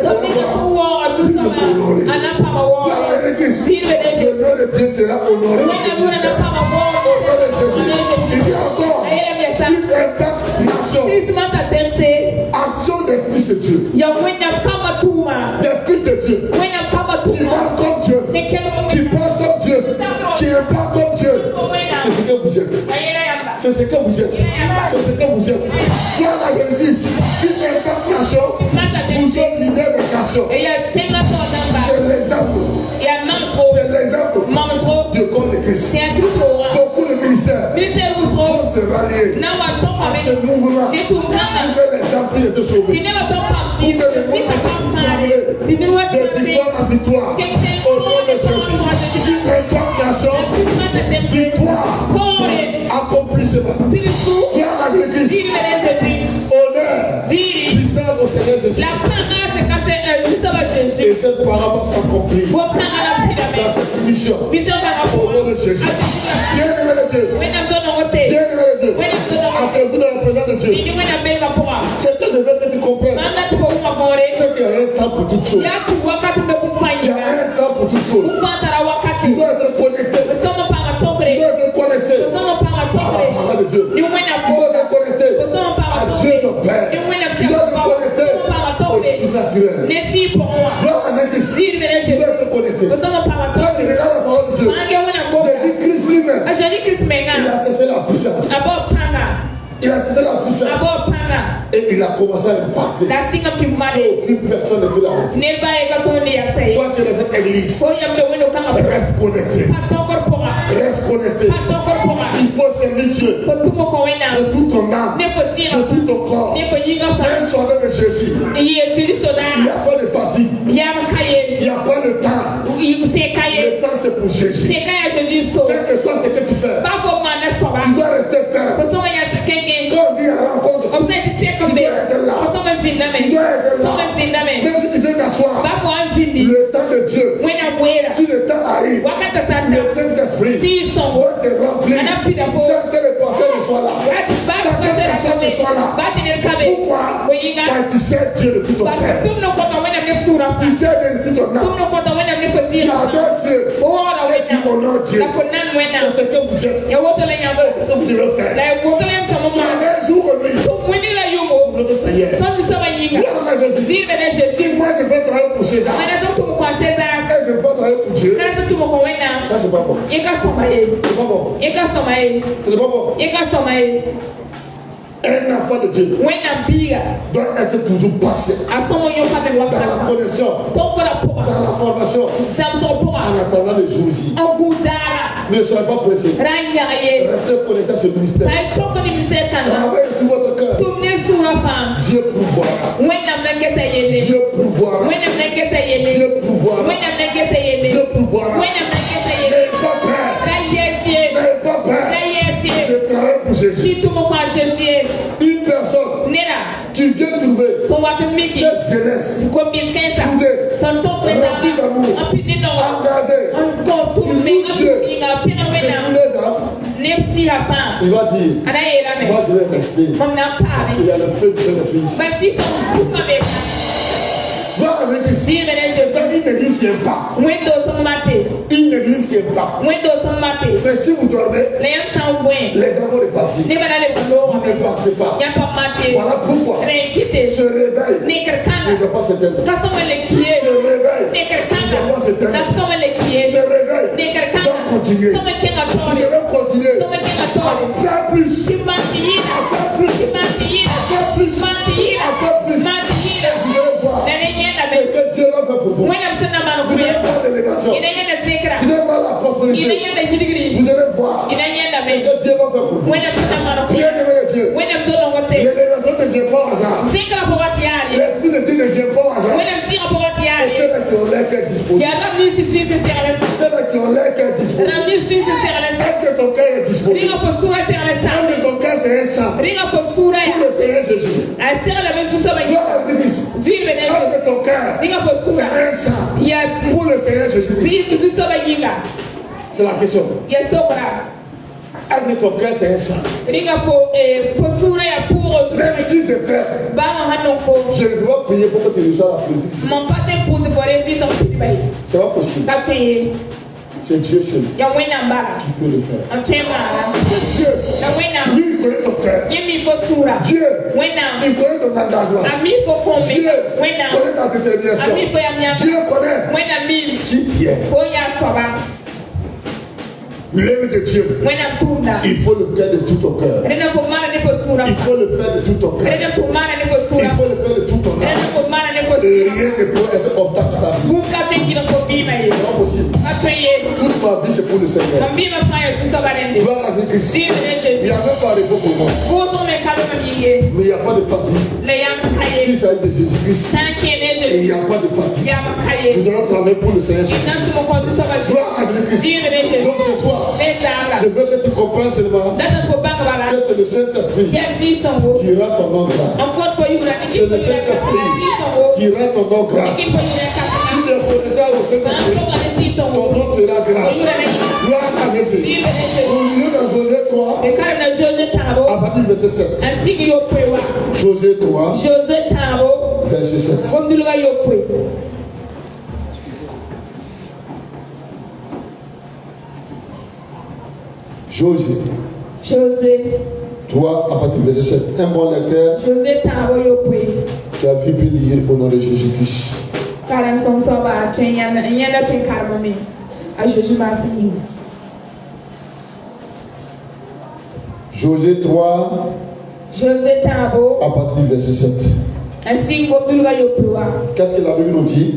le nom de Dieu sera honoré. Il dit encore, Christ impacte nation. Action des fils de Dieu. Des fils de Dieu. Qui marchent comme Dieu. Qui pensent comme Dieu. Qui impactent comme Dieu. C'est ce que vous êtes. C'est ce que vous êtes. C'est ce que vous êtes. Gloire à Jésus. Christ impacte nation. Vous êtes leader de nation. C'est l'exemple. C'est l'exemple du corps de Christ. se rallier à ce mouvement pour que les gens puissent être sauvés. Pour que le monde puisse de victoire en victoire. Au nom de Jésus. N'importe nation, victoire, accomplissement. Gloire à l'église. Honneur, puissance au Seigneur Jésus. Et cette parole s'accomplit dans cette mission. Au nom de Jésus. Bien-aimé de Dieu. Bien-aimé de Dieu. Asseyez-vous dans la présence de Dieu. Ce que je veux que tu comprennes, c'est qu'il y a un temps pour toutes choses. Il y a un temps pour toutes choses. Tu dois être connecté. Tu dois être connecté à la parole de Dieu. Tu dois être connecté à Dieu ton Père. Tu dois être connecté au surnaturel. Gloire à l'église. Tu dois être connecté. Quand tu regardes la parole de Dieu, Jésus-Christ lui-même, il a cessé la puissance. Il a cessé la puissance. Et il a commencé à impacter. Aucune personne ne peut l'arrêter. Toi qui es dans cette église, reste connecté. Reste connecté. Il faut s'aimer Dieu de toute ton âme, de tout ton corps. Un soldat de Jésus. Il n'y a pas de fatigue. Il n'y a pas de temps. Le temps c'est pour Jésus. Quel que soit ce que tu fais, tu dois rester ferme. Quand on dit à la rencontre, tu dois être là. Tu dois être là. Même si tu veux t'asseoir, le temps de Dieu, si le temps arrive, le Saint-Esprit doit te remplir. Sans que le passé ne soit là. Sans que le passé ne soit là. Pourquoi? Quand tu sais Dieu de tout ton cœur. Tu sais Dieu de tout ton âme. Tu adores Dieu. Et tu honores Dieu. C'est ce que vous êtes. C'est ce que vous devez faire. Un jour ou nuit. Pour notre Seigneur. Gloire à Jésus. Si moi je veux travailler pour César, et je veux travailler pour Dieu, ça c'est pas bon. C'est pas bon. C'est pas bon. Un enfant de Dieu doit être toujours patient dans la connexion, dans la formation, en attendant les jours ici. Ne soyez pas pressés. Restez connectés à ce ministère. Travaillez sur votre cœur. Dieu pourvoira. Dieu pourvoira. Dieu pourvoira. Dieu pourvoira. N'ayez pas peur. N'ayez pas peur de travailler pour Jésus. Une personne qui vient trouver cette jeunesse soudée, remplie d'amour, engagée, qui loue Dieu, il va dire, moi je vais rester parce qu'il y a le feu du Saint-Esprit ici. Gloire à l'église. C'est une église qui impacte. Une église qui impacte. Mais si vous dormez, les amours repartent. Vous ne partez pas. Voilà pourquoi ce réveil ne doit pas s'éteindre. Ce réveil ne doit pas s'éteindre. Ce réveil doit continuer. Vous devez continuer à faire plus. À faire plus. À faire plus. À faire plus. Vous devez voir ce que Dieu va faire pour vous. Vous devez voir l'élégation. Vous devez voir la prospérité. Vous allez voir ce que Dieu va faire pour vous. Bien aimé de Dieu. L'élégation ne vient pas au hasard. L'esprit de Dieu ne vient pas au hasard. C'est ceux-là qui ont l'air qu'elle dispose. Ceux-là qui ont l'air qu'elle dispose. Est-ce que ton cœur est disposé? Est-ce que ton cœur c'est un sang pour le Seigneur Jésus? Gloire à l'église. Est-ce que ton cœur c'est un sang pour le Seigneur Jésus? C'est la question. Est-ce que ton cœur c'est un sang? Même si c'est fait, je ne peux pas prier pour que tu reçoives la politique. C'est pas possible. C'est Dieu seul qui peut le faire. C'est Dieu. Lui, il connaît ton cœur. Dieu, il connaît ton engagement. Dieu connaît ta détermination. Dieu connaît ce qui tient. L'œuvre de Dieu, il faut le faire de tout ton cœur. Il faut le faire de tout ton cœur. Il faut le faire de tout ton âme. Et rien ne peut être obstacle à ta vie. C'est pas possible. Toute ma ma vie c'est pour le Seigneur. Gloire à Jésus-Christ. Il n'y a même pas de repos pour moi. Mais il n'y a pas de fatigue. S'il s'agit de Jésus-Christ, et il n'y a pas de fatigue. Nous allons travailler pour le Seigneur Jésus-Christ. Gloire à Jésus-Christ. Donc ce soir, je veux que tu comprennes seulement que c'est le Saint-Esprit qui rend ton nom grave. C'est le Saint-Esprit qui rend ton nom grave. Si tu es connecté au Saint-Esprit, ton nom sera grave. Gloire à Jésus. Nous lisons dans Josué 3, à partir du verset 7. Josué 3, verset 7. Josué 3, à partir du verset 7. Un bon lecteur qui a vu puis lire au nom de Jésus-Christ. Josué 3, à partir du verset 7. Qu'est-ce que la Bible nous dit?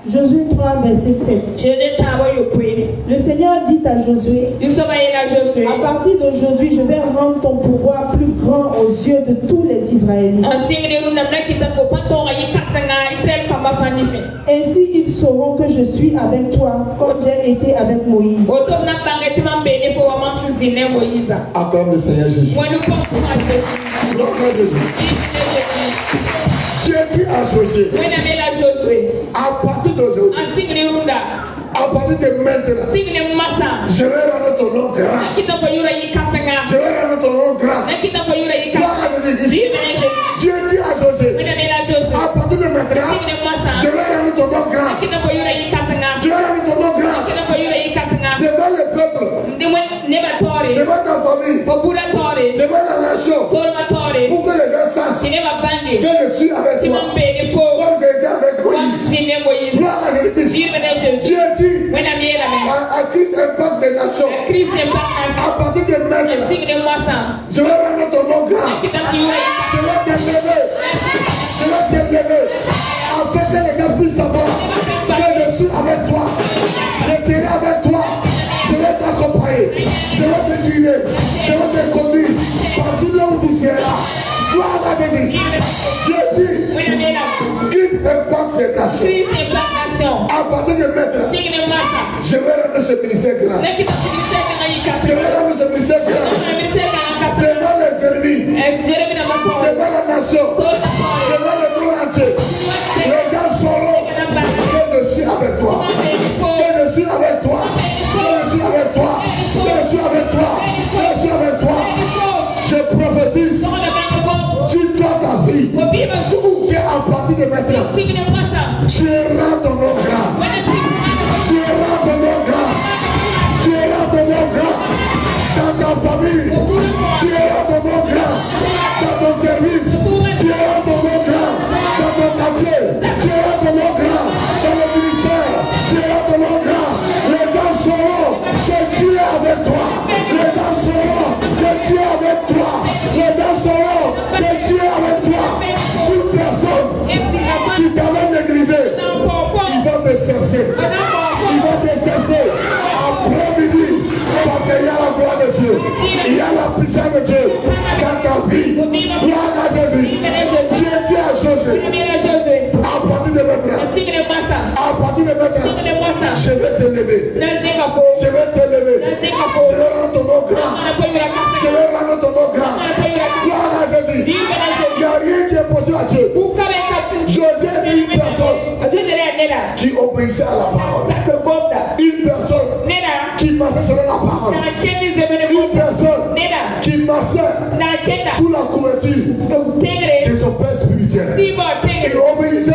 Josué 3, verset 7. Le Seigneur dit à Josué, à partir d'aujourd'hui, je vais rendre ton pouvoir plus grand aux yeux de tous les Israélites. Ainsi, ils sauront que je suis avec toi, comme j'ai été avec Moïse. Acclame le Seigneur Jésus. Gloire à Jésus. Dieu dit à Josué, à partir d'aujourd'hui, à partir de maintenant, je vais rendre ton nom grand. Je vais rendre ton nom grand. Gloire à Jésus. Dieu dit à Josué, à partir de maintenant, je vais rendre ton nom grand. Je vais rendre ton nom grand. Devant le peuple, devant ta famille, devant la nation, pour que les gens sachent que je suis avec toi. Comme j'ai été avec Moïse. Gloire à Jésus-Christ. Dieu dit à Christ impact des nations. À partir de maintenant, je vais rendre ton nom grand. Je vais t'élever. Je vais t'élever. Afin que les gens puissent savoir que je suis avec toi. Je serai avec toi. Je vais t'accompagner. Je vais te guider. Je vais te conduire partout là où tu seras. Gloire à Jésus. Dieu dit, Christ impact des nations. À partir de maintenant, je vais rendre ce ministère grand. Je vais rendre ce ministère grand. Devant les ennemis, devant la nation, devant le monde entier, les gens sauront que je suis avec toi. Que je suis avec toi. Que je suis avec toi. Que je suis avec toi. Que je suis avec toi. Je prophétise. Tu dois ta vie. Qu'à partir de maintenant, tu auras ton nom grand. Tu auras ton nom grand. Tu auras ton nom grand. Dans ta famille, tu auras ton nom grand. Dans ton service, tu auras ton nom grand. Dans ton quartier, tu auras ton nom grand. Dans le ministère, tu auras ton nom grand. Les gens sauront que tu es avec toi. Les gens sauront que tu es avec toi. Les gens sauront que tu es avec toi. Toute personne qui t'avait négligé, il va te cesser. Il va te cesser après-midi. Parce qu'il y a la gloire de Dieu. Il y a la puissance de Dieu dans ta vie. Gloire à Jésus. Dieu dit à Josué, à partir de maintenant, à partir de maintenant, je vais te lever. Je vais te lever. Je vais rendre ton nom grand. Je vais rendre ton nom grand. Gloire à Jésus. Il n'y a rien qui est possible à Dieu. Josué est une personne qui obéissait à la parole. Une personne qui marchait selon la parole. Une personne qui marchait sous la couverture de son père spirituel. Il obéissait à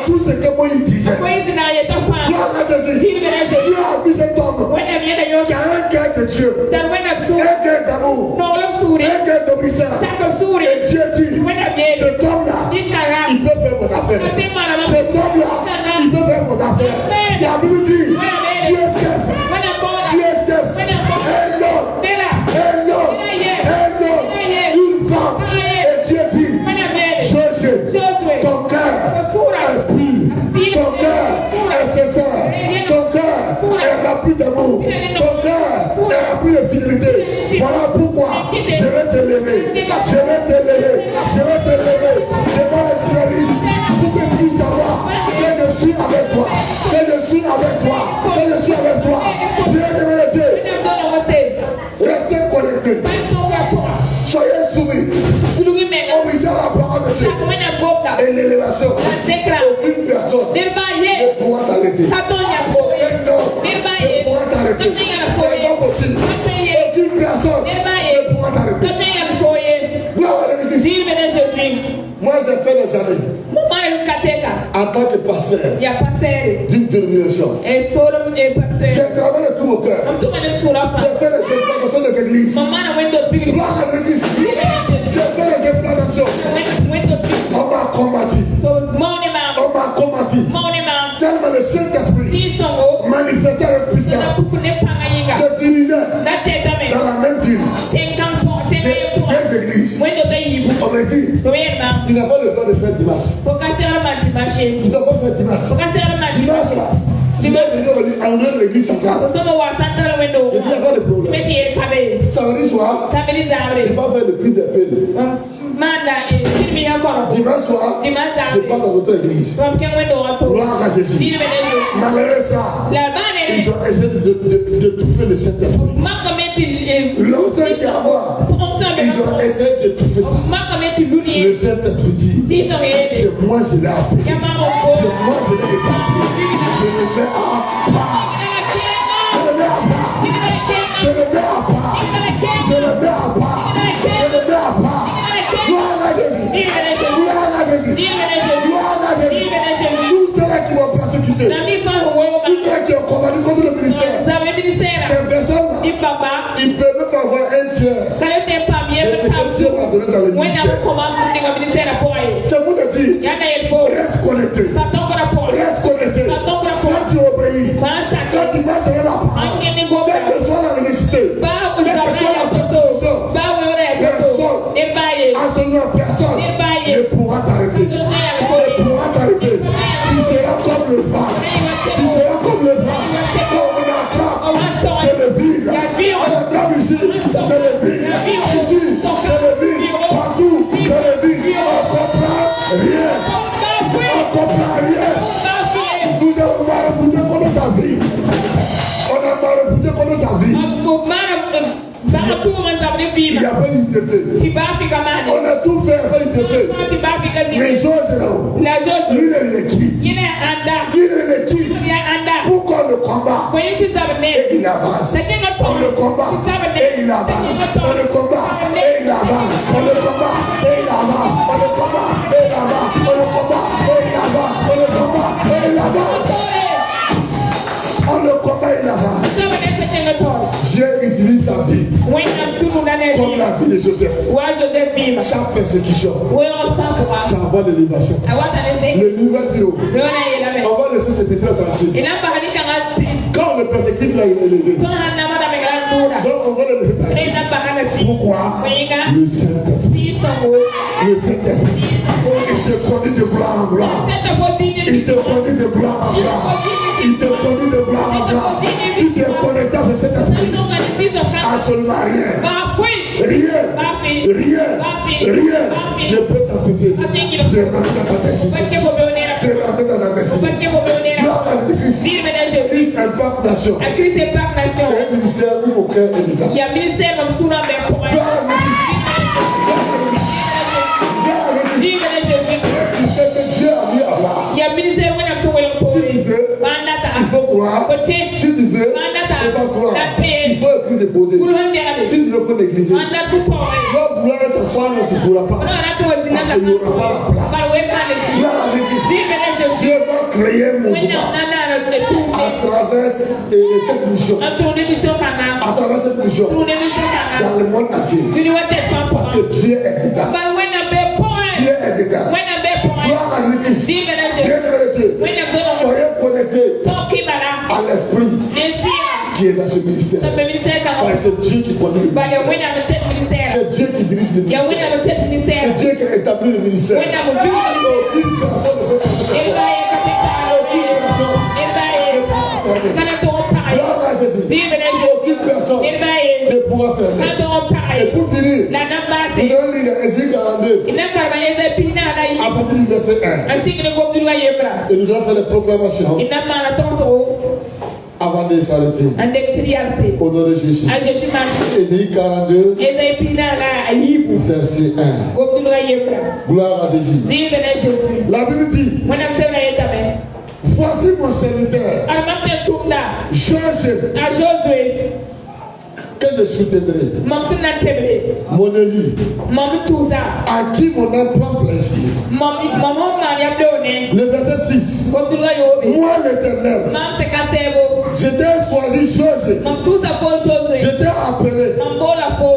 tout ce que Moïse disait. Gloire à Jésus. Dieu a vu cet homme qui a un cœur de Dieu, un cœur d'amour, un cœur d'obéissance. Et Dieu dit, cet homme-là, il peut faire mon affaire. Cet homme-là, il peut faire mon affaire. La Bible dit, Dieu cesse. Dieu cesse. Un homme, une femme. Et Dieu dit, Josué, ton cœur est pur. Voilà pourquoi je vais te lever. Je vais te lever. Je vais te lever devant les spécialistes pour que tu puisses savoir que je suis avec toi. Que je suis avec toi. Que je suis avec toi. Bien-aimé de Dieu. Restez connectés. Soyez soumis. Obligés à la parole de Dieu. Et l'élévation. Aucune personne ne pourra t'arrêter. Aucun homme ne pourra t'arrêter. C'est pas possible. Aucune personne ne pourra t'arrêter. Gloire à l'Église. Moi, j'ai fait des années en tant que pasteur d'une dénomination. J'ai travaillé de tout mon cœur. J'ai fait des implantations des églises. Gloire à l'Église. J'ai fait des implantations. On m'a combattu. On m'a combattu. Tellement le Saint-Esprit manifestait avec puissance. Je dirigeais dans la même ville des églises. On m'a dit, tu n'as pas le droit de faire dimanche. Tu ne dois pas faire dimanche. Dimanche là. Dimanche, je en honneur de l'église centrale. Il n'y a pas de problème. Samedi soir, tu ne vas pas faire le prix des peines. Dimanche soir, je pars dans votre église. Gloire à Jésus. Malgré ça, ils ont essayé d'étouffer le Saint-Esprit. L'autre qui a à moi, ils ont essayé d'étouffer ça. Le Saint-Esprit dit, c'est moi je l'ai appris. C'est moi je l'ai établi. Je le mets à part. Je le mets à part. Je le mets à part. Je le mets à part. Je le mets à part. Gloire à Jésus. Gloire à Jésus. Gloire à Jésus. Tous ceux-là qui m'ont persécuté, tous ceux qui ont combattu contre le ministère, ces personnes-là, ils ne peuvent même pas avoir un tiers de ce que Dieu m'a donné dans le ministère. C'est pour te dire, reste connecté. Reste connecté. Quand tu obéis, quand tu marches dans la parole, quelle que soit la nécessité, quelle que soit la persécution, personne ne pourra t'arrêter. Ne pourra t'arrêter. Tu seras comme le vent. Tu seras comme le vent. Quand on attrape, c'est le vide. On attrape ici, c'est le vide. Ici, c'est le vide. Partout, c'est le vide. On ne comprend rien. On ne comprend rien. Nous avons marabouté contre sa vie. On a marabouté contre sa vie. Il n'y a pas une défaite. On a tout fait, pas une défaite. Les choses là-haut. Lui, il est qui? Il est qui? Pourquoi le combat? Et il avance. On le combat et il avance. On le combat et il avance. On le combat et il avance. On le combat et il avance. On le combat et il avance. On le combat et il avance. On le combat et il avance. Dieu utilise sa vie comme la vie de Joseph. Chaque persécution, ça va de l'élévation. Le livre bureau, on va laisser ce business tranquille. Quand on le persécute, là, il est élevé. Donc on va le laisser tranquille. Pourquoi? Le Saint-Esprit. Le Saint-Esprit. Il te conduit de blanc en blanc. Il te conduit de blanc en blanc. Il te conduit de blanc en blanc. Tu te connectes à ce Saint-Esprit. Absolument rien. Rien ne peut t'empêcher de rentrer dans ta destinée. De rentrer dans ta destinée. Là, Christ impacte nation. C'est un ministère où mon cœur est dedans. Il faut croire. Si tu veux, il faut pas croire. Il faut écrire des posés. Si tu le faut négliger, l'homme vouloir s'asseoir, ne pourra pas. Parce qu'il n'y aura pas la place. Dieu va créer un mouvement à travers cette mission. À travers cette mission. Dans le monde entier. Parce que Dieu est dedans. Dieu est dedans. Gloire à l'Église. Soyez connectés à l'esprit qui est dans ce ministère. C'est Dieu qui conduit le ministère. C'est Dieu qui dirige le ministère. C'est Dieu qui a établi le ministère. Aucune personne ne peut faire. Aucune personne ne pourra fermer. verset 1. Et nous allons faire les proclamations avant de s'arrêter. Au nom de Jésus. Ésaïe 42, verset 1. Gloire à Jésus. La Bible dit, voici mon serviteur, Josué, que je soutiendrai, mon élu, à qui mon âme prend plaisir. Le verset 6. Moi l'Éternel, je t'ai choisi Josué, je t'ai appelé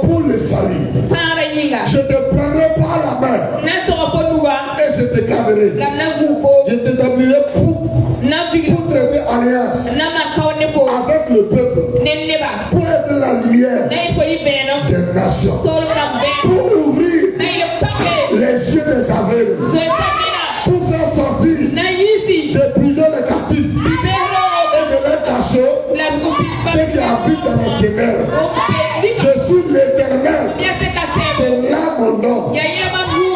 pour le salut. Je te prendrai par la main et je te garderai. Je t'établirai pour traiter alliance avec le peuple, pour être la lumière des nations, pour ouvrir les yeux des aveugles, pour faire sortir des prisons les captifs et de leurs cachots ceux qui habitent dans les ténèbres. Je suis l'Éternel, c'est là mon nom.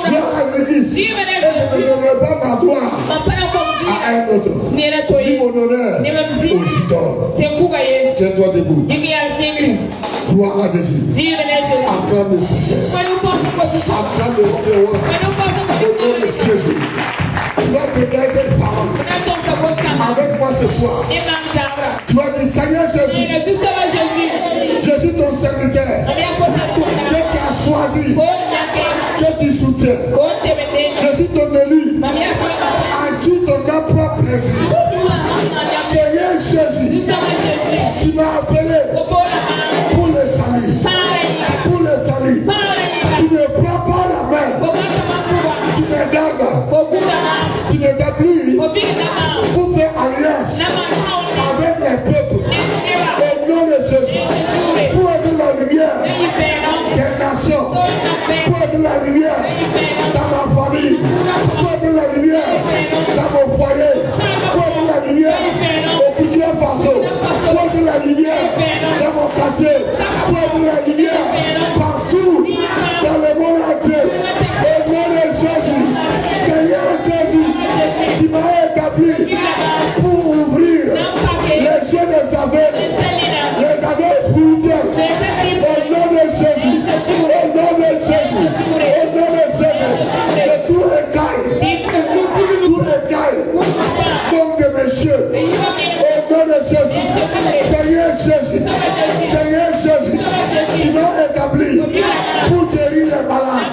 Gloire à l'Église. Et je ne donnerai pas ma gloire à un autre. Ni mon honneur aux idoles. Tiens-toi debout. Gloire à Jésus. Acclame le Seigneur. Acclame le roi. Au nom de Jésus. Tu vas déclarer cette parole avec moi ce soir. Tu vas dire, Seigneur Jésus, je suis ton serviteur que tu as choisi, que tu soutiens. Je suis ton élu à qui ton âme prend plaisir. Seigneur Jésus, tu m'as appelé pour le salut. Pour le salut. Tu ne prends pas la main. Tu me gardes. Tu m'établis pour faire alliance avec les peuples. Au nom de Jésus. Pour être la lumière des nations. Pour être la lumière dans ma famille. Pour être la lumière dans mon foyer. Pour être la lumière au Burkina Faso. Pour être la lumière dans mon quartier. Pour être la lumière partout dans le monde entier. Au nom de Jésus. Seigneur Jésus, qui m'a établi pour ouvrir les yeux des aveugles, les aveugles spirituels. Au nom de Jésus. Au nom de Jésus. Au nom de Jésus. De tout écaille, comme de mes cieux. Au nom de Jésus. Seigneur Jésus. Seigneur Jésus. Qui m'a établi pour guérir les malades.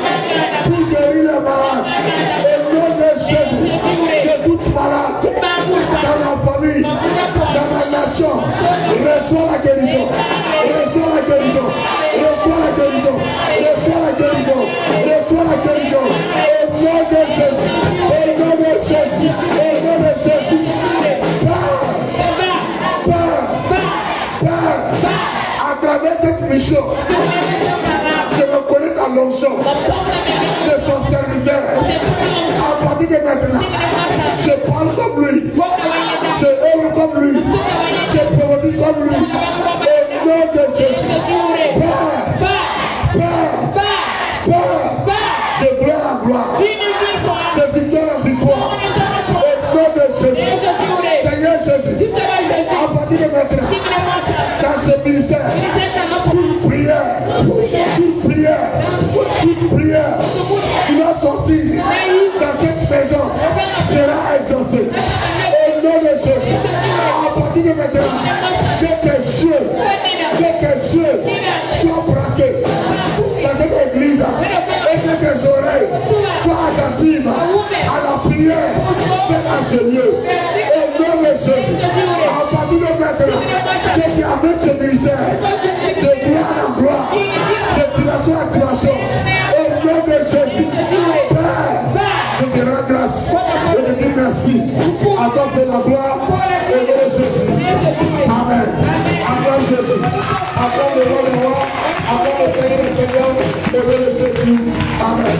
Pour guérir les malades. Au nom de Jésus. De toute malade. Dans ma famille. Dans ma nation. Reçois la guérison. Reçois la guérison. Reçois la guérison. Reçois la guérison. Reçois la guérison. Au nom de Jésus. Au nom de Jésus. Au nom de Jésus. À travers cette mission, je me connais dans l'onction de son serviteur. À partir de maintenant, je parle comme lui. Je œuvre comme lui. Je prophétise comme lui. Au nom de Jésus. De gloire en gloire. De victoire en victoire. Au nom de Jésus. Seigneur Jésus. À partir de maintenant, dans ce ministère, toute prière qui va sortir dans cette maison sera exaucée. Au nom de Jésus. À partir de maintenant, que tes yeux soient braqués dans cette église et que tes oreilles soient attentives à la prière faite à ce lieu. Au nom de Jésus. À partir de maintenant, que tu amènes ce ministère de gloire en gloire, de dimension en dimension. Au nom de Jésus. Père, je te rends grâce. Je te dis merci. À toi c'est la gloire. Au nom de Jésus. Amen. Acclame Jésus. Acclame le roi des rois. Acclame le Seigneur des seigneurs. Au nom de Jésus. Amen.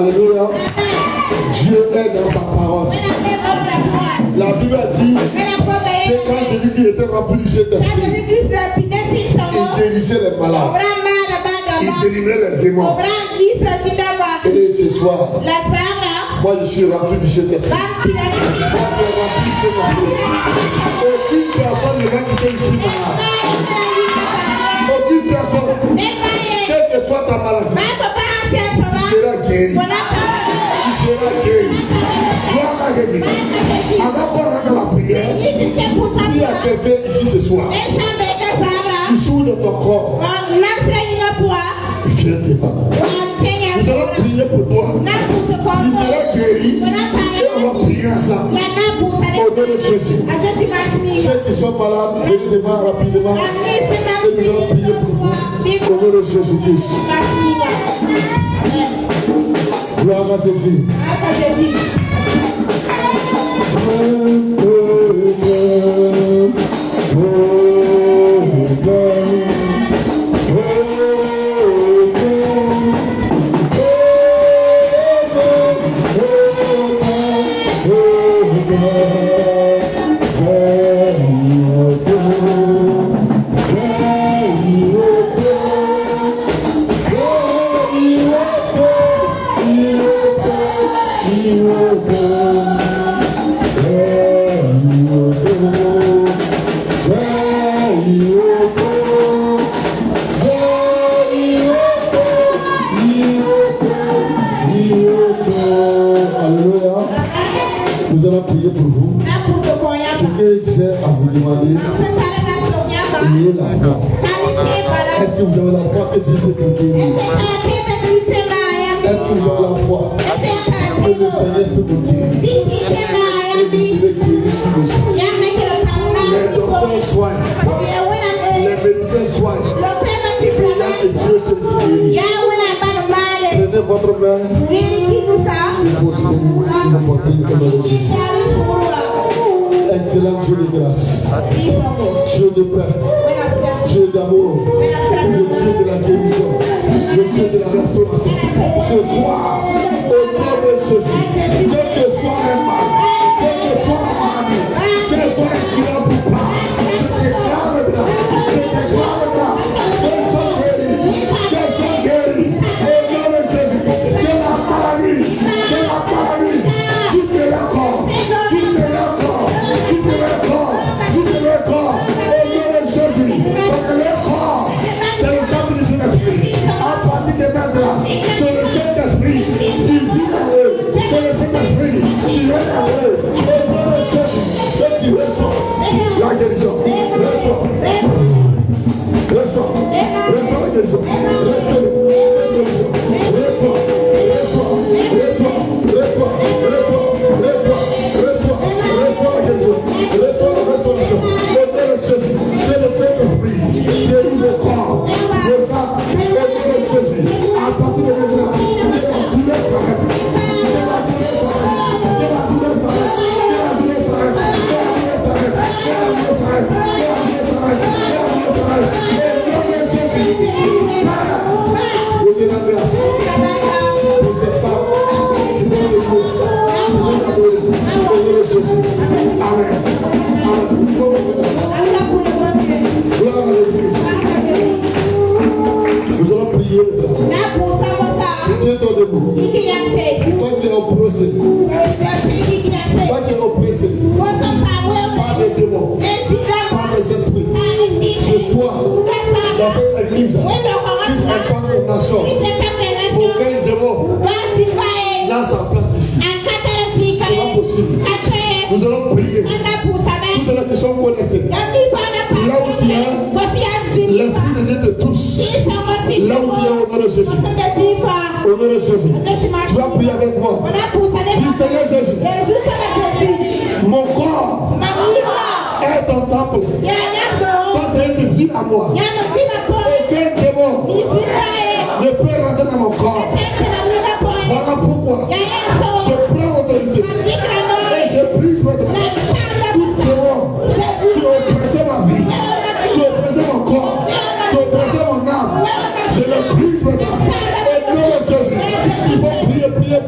Alléluia. Dieu est dans sa parole. La Bible a dit que quand Jésus-Christ était rempli du Saint-Esprit, il guérissait les malades. Il délivrait les démons. Et ce soir, moi je suis rempli du Saint-Esprit. Aucune personne ne va quitter ici malade. Aucune personne, quelle que soit ta maladie, tu seras guéri. Tu seras guéri. Gloire à Jésus. Avant qu'on rentre dans la prière, s'il y a quelqu'un ici ce soir, qui souffre de ton corps, viens devant. Nous allons prier pour toi. Tu seras guéri et on va prier ensemble. Au nom de Jésus. Ceux qui sont malades, venez devant rapidement. Et nous allons prier pour vous. Au nom de Jésus-Christ. Gloire à Jésus. Nous allons prier pour vous. Ce que j'ai à vous demander, ayez la foi. Est-ce que vous avez la foi que Jésus peut guérir? Est-ce que vous avez la foi que le Seigneur peut vous guérir? Et vous serez guéris sur le sang. Les docteurs soignent. Les médecins soignent. Et Dieu se guérit. Prenez votre main et posez sur la poitrine comme un excellent Dieu de grâce, Dieu de paix, Dieu d'amour, le Dieu de la guérison, le Dieu de la restauration. Ce soir, au nom de Jésus, quel que soit le mal, quel que soit la maladie, quel soit les clients pour pas, je déclare maintenant, qu'elles sont guéries, qu'elles sont guéries, au nom de Jésus, que la maladie, quitte leur corps, quitte leur corps, quitte leur corps, quitte leur corps, au nom de Jésus, parce que leur corps, c'est le temple du Saint-Esprit. À partir de maintenant, c'est le Saint-Esprit qui vit en eux, c'est le Saint-Esprit qui vient en eux, au nom de Jésus, et qui reçoit la guérison, reçoit la guérison, Nous allons prier. Tiens-toi debout. Toi qui es oppressé. Toi qui es oppressé. Par des démons. Par des esprits. Ce soir, dans cette église, qui impacte les nations. Aucun démon n'a sa place ici. C'est pas possible. Nous allons prier. Tous ceux qui sont connectés. Là où tu es, l'Esprit de Dieu te touche. Là où tu es, au nom de Jésus. Au nom de Jésus. Tu vas prier avec moi. Dis Seigneur Jésus. Mon corps est ton temple. Toi, Seigneur, tu vis à moi. Aucun démon ne peut rentrer dans mon corps. Voilà pourquoi je prends autorité. Et je brise maintenant tout démon qui oppressait ma vie, qui oppressait mon corps, qui oppressait mon âme. Je le brise maintenant. Et non, Jésus, il faut prier, prier,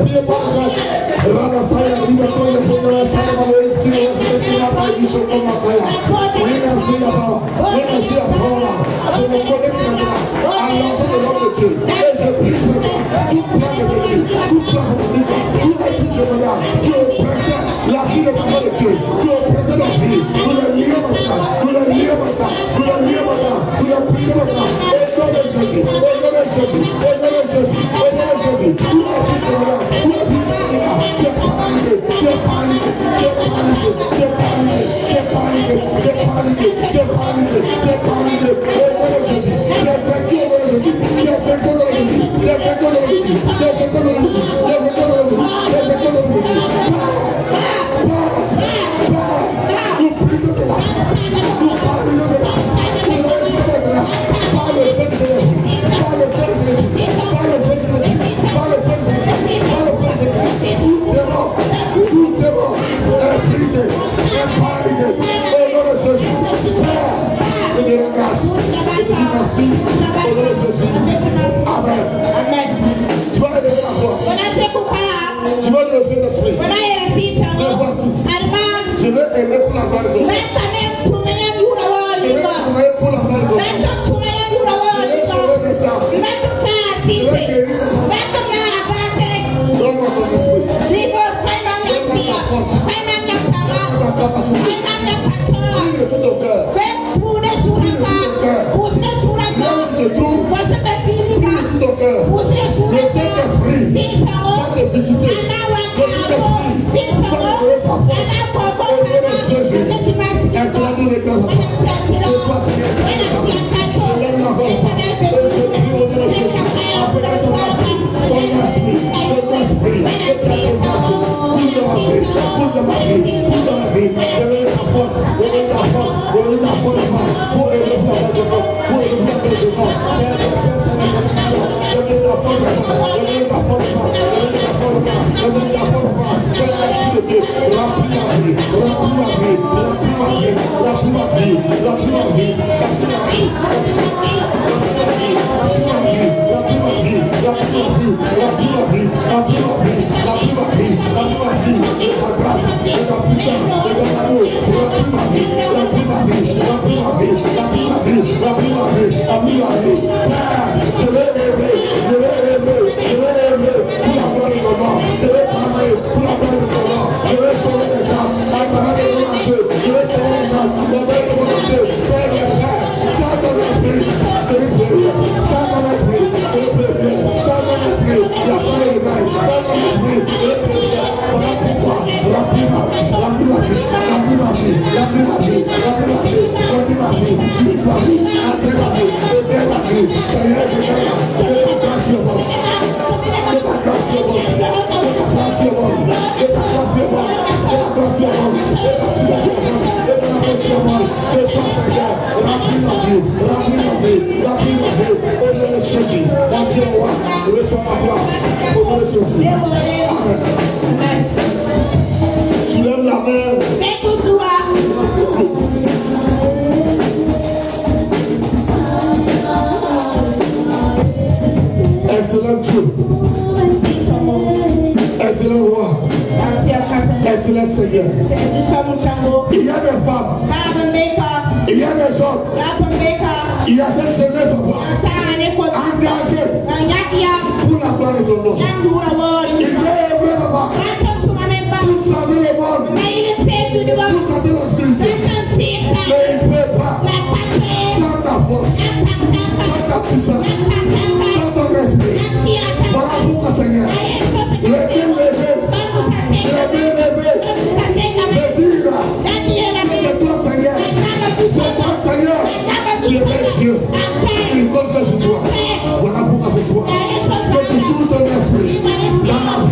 Voilà pourquoi ce soir, que tu souffles ton esprit dans la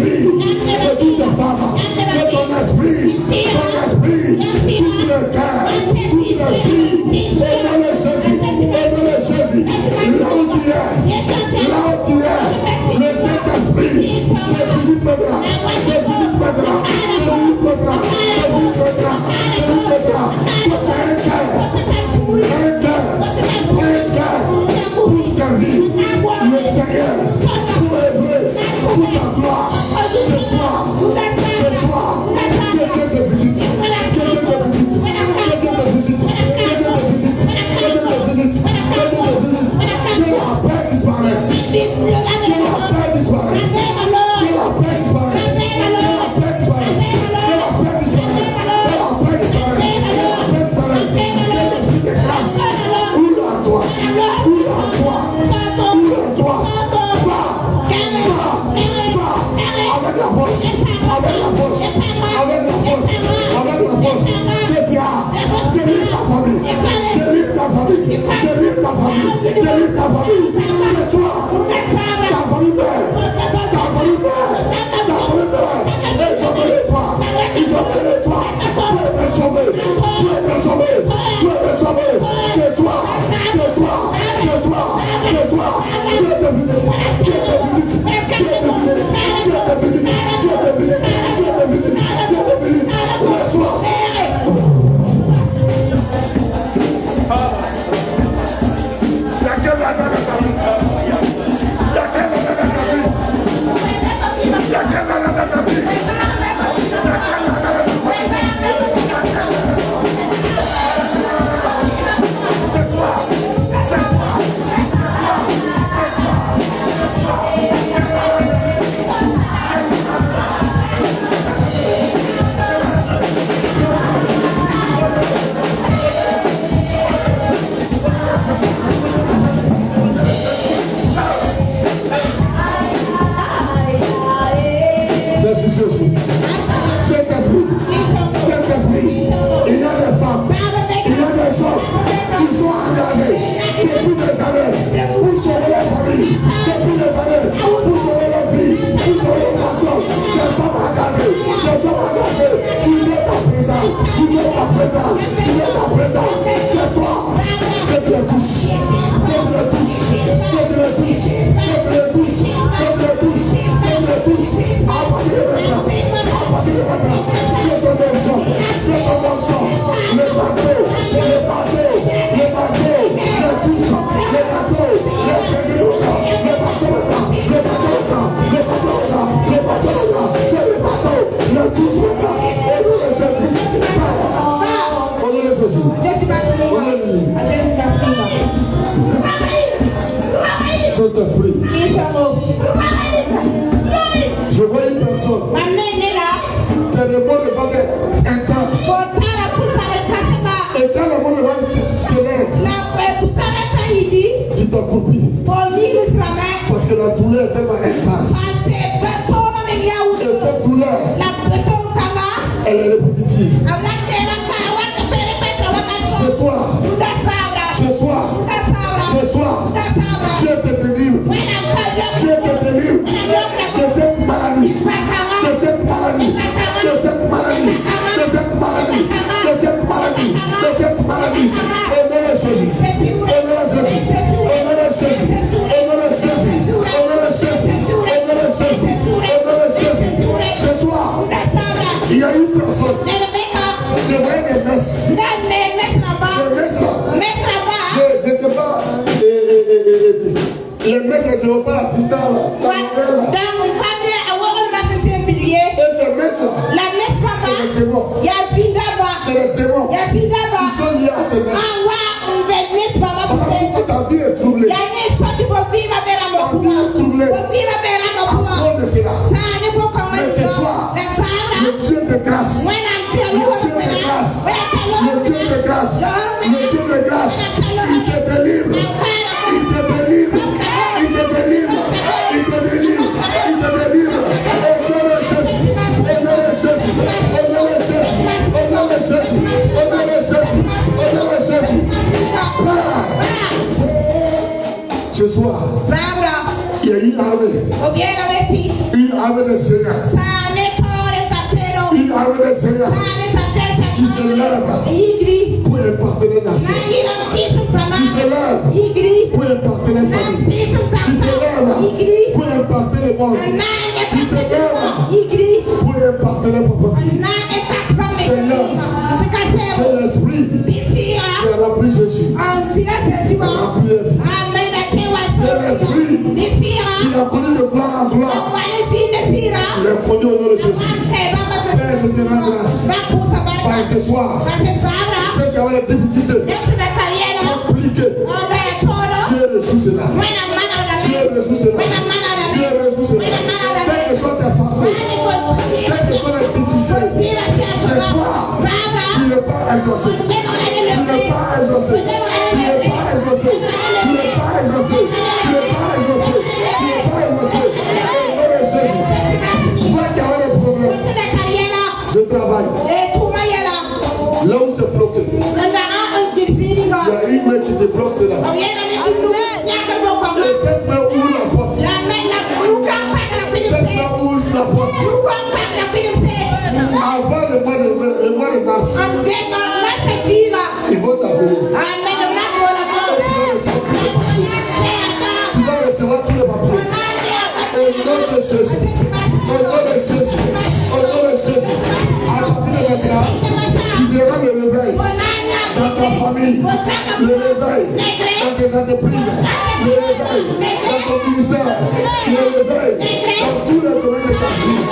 avec la force, avec la force, avec la force, avec la force. Que tu as, délivre ta famille, délivre ta famille, délivre ta famille, délivre ta famille. Ce soir, ta famille meurt, ta famille meurt, ta famille meurt. Ils ont donné toi, ils ont donné toi. Tu es sauvé, tu es sauvé, tu es sauvé. Ce soir, ce soir, ce soir, ce soir, je te visite, je te visite, je te visite, je te visite, je te visite, je te visite, je te visite. Le soir. Saint-Esprit, je vois une personne tellement le bagage intense. Et quand le monde se lève, tu t'accroupis. Parce que la douleur est tellement intense. Et cette douleur, elle est répétitive. Ce soir, ce soir, ce soir, Dieu te délivre. Dieu te délivre de cette maladie. De cette maladie. De cette maladie. De cette maladie. De cette maladie. De cette maladie. Honorez Jésus. Honorez Jésus. Honorez Jésus. Honorez Jésus. Honorez Jésus. Honorez Jésus. Honorez Jésus. Ce soir, il y a une personne. Je vois des messes. Des messes là. Je ne sais pas. Les messes, je ne vois pas la distance là. Et ces messes là, c'est le démon. C'est le démon. Ils sont liés à ces messes. Pourquoi ta vie est troublée? Ta vie est troublée. À cause de cela. Mais ce soir, le Dieu de grâce, le Dieu de grâce, le Dieu de grâce, le Dieu de grâce, il te délivre, il te délivre, il te délivre, il te délivre, il te délivre. Honorez Jésus, honorez Jésus, honorez Jésus, honorez Jésus, honorez Jésus, honorez Jésus. Ce soir, il y a une armée de Seigneur, une armée de Seigneur qui se lève pour imparter les nations, qui se lève pour imparter les familles, qui se lève pour imparter les mondes, qui se lève pour imparter les propriétés. Seigneur, c'est l'esprit qui a rempli Jésus, qui a rempli la vie. C'est l'esprit qui a connu de gloire en gloire. Il est connu au nom de Jésus. Père, je te rends grâce. Par ce soir, ceux qui ont des difficultés compliquées, Dieu reçoit cela. Dieu reçoit cela. Dieu reçoit cela. Quelles que soient tes fardeaux, quelles que soient les difficultés, ce soir, tu n'es pas exaucé. Tu n'es pas exaucé. Tu n'es pas exaucé. Tu n'es pas exaucé. Tu n'es pas exaucé. Tu n'es pas exaucé. Avant le mois de mars, ils vont t'appeler. Tu vas recevoir tous les papiers. Au nom de Jésus. Au nom de Jésus. Au nom de Jésus. À partir de maintenant, tu verras le réveil dans ta famille, le réveil dans tes entreprises, le réveil dans ton ministère, le réveil dans tous les domaines de ta vie.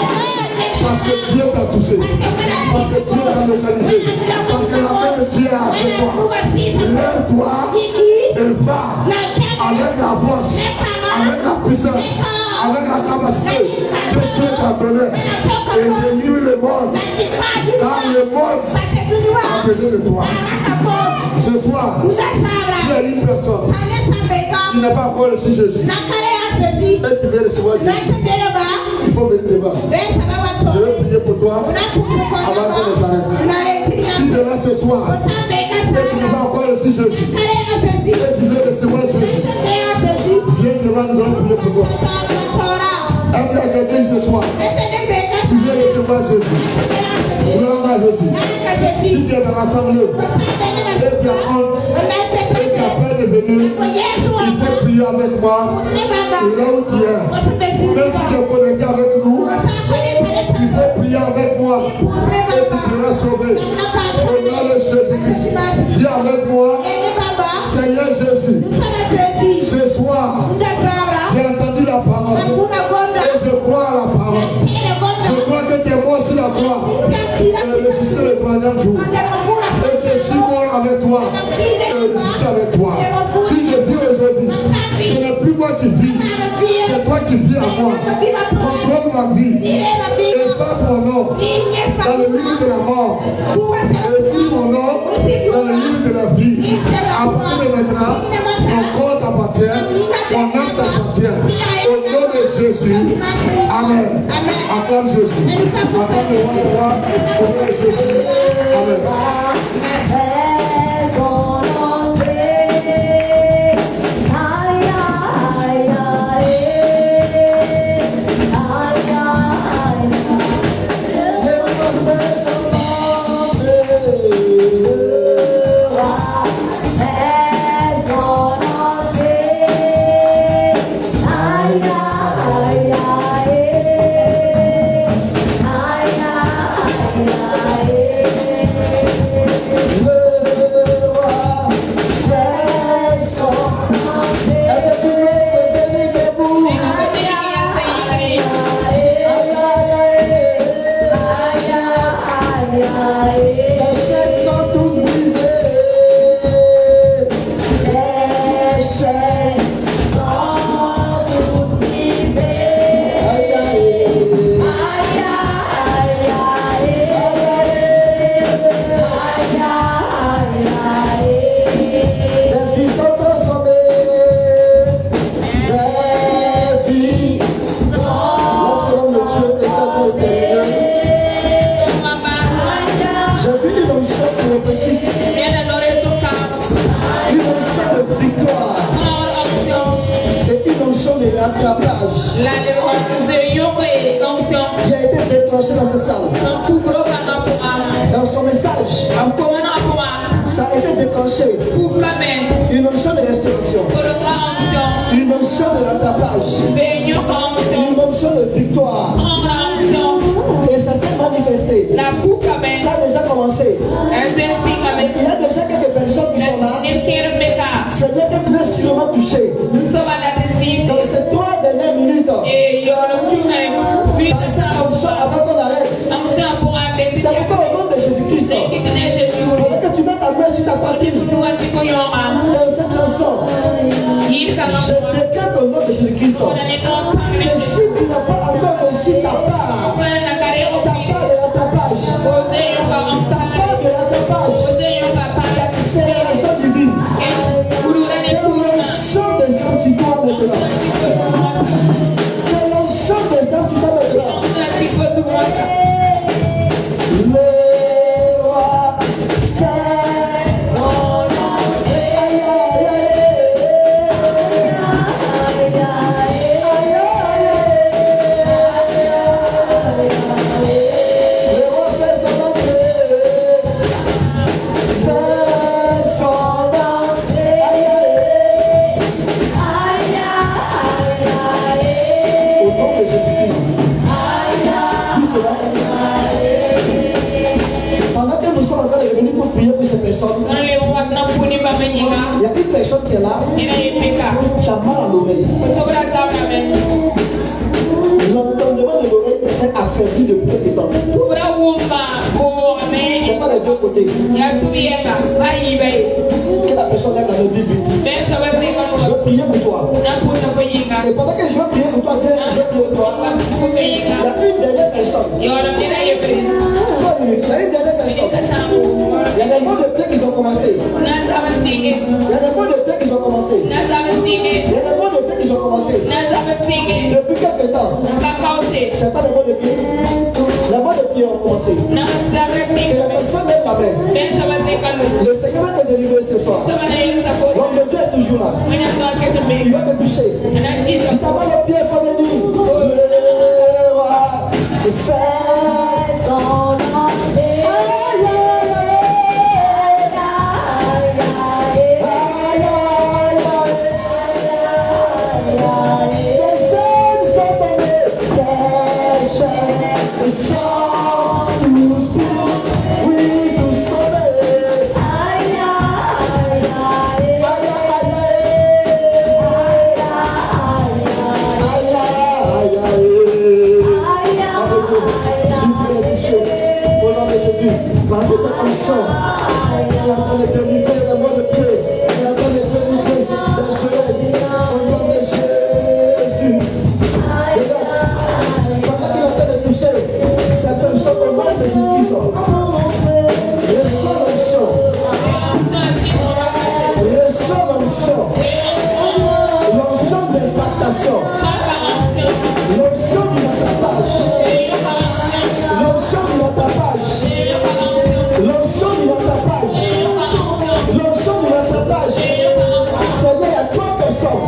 Parce que Dieu t'a touché, parce que Dieu t'a localisé, parce que la main de Dieu est avec toi. Lève-toi et va avec la force, avec la puissance, avec la capacité que Dieu t'a donné et délivre le monde. Dans le monde a besoin de toi. Ce soir, tu as une personne qui n'a pas encore reçu Jésus et qui veut recevoir Jésus. Il faut venir devant. Je vais prier pour toi avant qu'on ne s'arrête. Si tu es là ce soir et tu n'as pas encore reçu Jésus et tu veux recevoir Jésus, viens devant, nous allons prier pour toi. Est-ce qu'il y a quelqu'un ce soir qui veut recevoir Jésus? Gloire à Jésus. Si tu es dans l'assemblée et tu as honte et tu as peur de venir, il faut prier avec moi. Et là où tu es, même si tu es connecté avec nous, il faut prier avec moi et tu seras sauvé. Au nom de Jésus-Christ, dis avec moi, Seigneur Jésus, ce soir, j'ai entendu la parole et je crois à la parole. Je crois que tu es mort sur la croix et ressuscité le troisième jour. Et que je suis mort avec toi et ressuscité avec toi. Si je vis aujourd'hui, ce n'est plus moi qui vis, c'est toi qui vis à moi. Contrôle ma vie, efface mon nom dans le livre de la mort, écris mon nom dans le livre de la vie. À partir de maintenant, mon corps t'appartient, mon âme t'appartient. Au nom de Jésus, Amen. Acclame Jésus. Acclame le roi. Au nom de Jésus. Amen. Qui a été déclenché dans cette salle. Dans son message, ça a été déclenché. Une onction de restauration, une onction de rattrapage, une onction de victoire. Et ça s'est manifesté. Ça a déjà commencé. Il y a déjà quelques personnes qui sont là. Seigneur, que tu es sûrement touché. Dans ces 3 dernières minutes, avant qu'on arrête, c'est pourquoi au nom de Jésus-Christ, pour que tu mettes ta main sur ta poitrine dans cette chanson, je déclare au nom de Jésus-Christ que si tu n'as pas encore reçu ta part de rattrapage, l'accélération divine, que l'onction descend sur toi maintenant. Que l'onction descend sur toi maintenant. Le roi fait son entrée. Aïe, aïe, aïe, aïe, aïe, aïe, aïe, aïe. Il y a une personne qui est là, tu as mal à l'oreille. L'entendement de l'oreille s'est affaibli depuis quelque temps. C'est pas les deux côtés. Que la personne là dans le dit vite. Je vais prier pour toi. Et pendant que je vais prier pour toi, je vais prier pour toi. Il y a une dernière personne. Il y a une dernière personne. Il y a des mots de paix qui ont commencé. Il y a des mots de paix qui ont commencé. Il y a des mots de paix qui ont commencé. Depuis quelques temps. C'est pas des mots de paix. Les mots de paix ont commencé. Que la personne lève la main. Le Seigneur va te délivrer ce soir. L'homme de Dieu est toujours là. Il va te toucher. Si ta main au pied, il faut venir. Le roi fait ton nom. Parce que c'est comme ça. Elle attend de délivrer le mot de pied. Elle attend de délivrer le soleil. Au nom de Jésus. Regarde. Pendant qu'il est en train de toucher, cette personne au nom de Jésus sort. Ressort le sang. Ressort le sang. L'ensemble d'impactation. L'ensemble du rattrapage. L'ensemble du rattrapage. L'ensemble du rattrapage. L'ensemble du rattrapage. C'est-à-dire, il y a 3 personnes.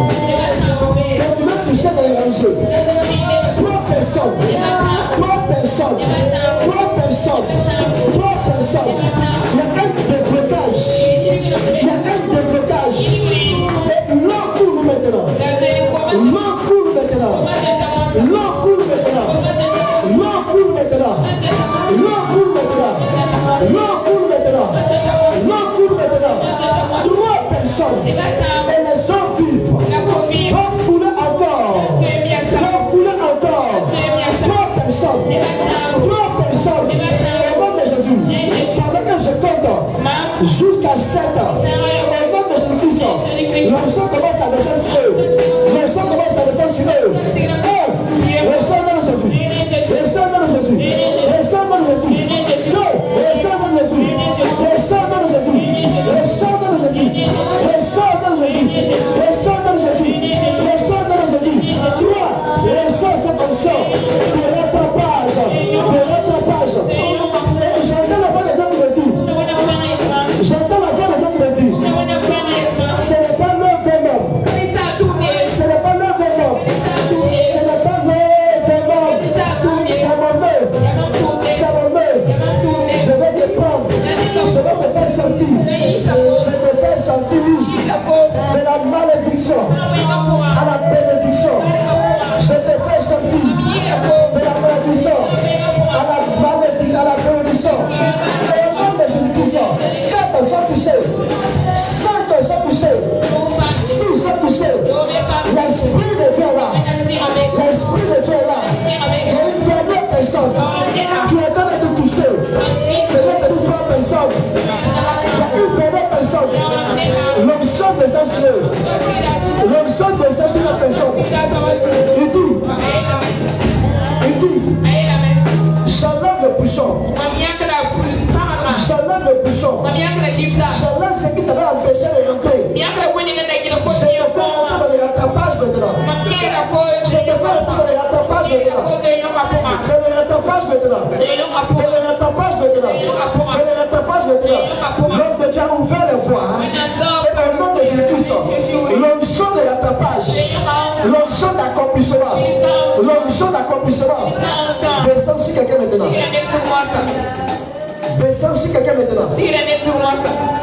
Quand tu veux toucher dans les rangées, 3 personnes. 3 personnes. 3 personnes. 3 personnes. Il y a un déblocage. Il y a un déblocage. Et l'eau coule maintenant. L'eau coule maintenant. L'eau coule maintenant. L'eau coule maintenant. L'eau coule maintenant. L'eau coule maintenant. L'eau coule maintenant. 3 personnes. Et les eaux vives peuvent couler encore. Peuvent couler encore. 3 personnes. 3 personnes. Au nom de Jésus. Pendant que je compte jusqu'à 7 ans. Au nom de Jésus-Christ. Le sang commence à descendre sur eux. Le sang commence à descendre sur eux. Le sang de Jésus. Le sang de Jésus. Le sang de Jésus. Le sang de Jésus. Le sang de Jésus. Le sang de Jésus. Le sang de Jésus. Le sang de Jésus. Le sang de Jésus. Toi, le sang c'est comme ça. De rattrapage. De rattrapage. J'entends la voix de Dieu qui me dit. J'entends la voix de Dieu qui me dit. Ce n'est pas l'œuvre d'un homme. Ce n'est pas l'œuvre d'un homme. Ce n'est pas l'œuvre d'un homme. C'est mon œuvre. C'est mon œuvre. Je vais te prendre. Je vais te faire sortir. Je vais te faire sortir de la malédiction à la bénédiction. Je te fais sortir de la malédiction à la malédiction, à la bénédiction. Au nom de Jésus-Christ, 4 sont touchés, 5 sont touchés, 6 sont touchés. L'Esprit de Dieu est là. L'Esprit de Dieu est là. Il y a une dernière personne qui est en train de te toucher. C'est vrai que 3 personnes. Il y a une dernière personne. L'onction de censureux. L'onction de censureux la personne. Il dit, j'enlève le bouchon. J'enlève le bouchon. J'enlève ce qui t'avait empêché de rentrer. Je te fais entrer dans les rattrapages maintenant. Je te fais entrer dans les rattrapages maintenant. Dans les rattrapages maintenant. Dans les rattrapages maintenant. Dans les rattrapages maintenant. L'homme de Dieu a ouvert les voies. Et au nom de Jésus-Christ, l'onction de rattrapage, l'onction d'accomplissement, l'onction d'accomplissement, descend sur quelqu'un maintenant. Descends sur quelqu'un maintenant.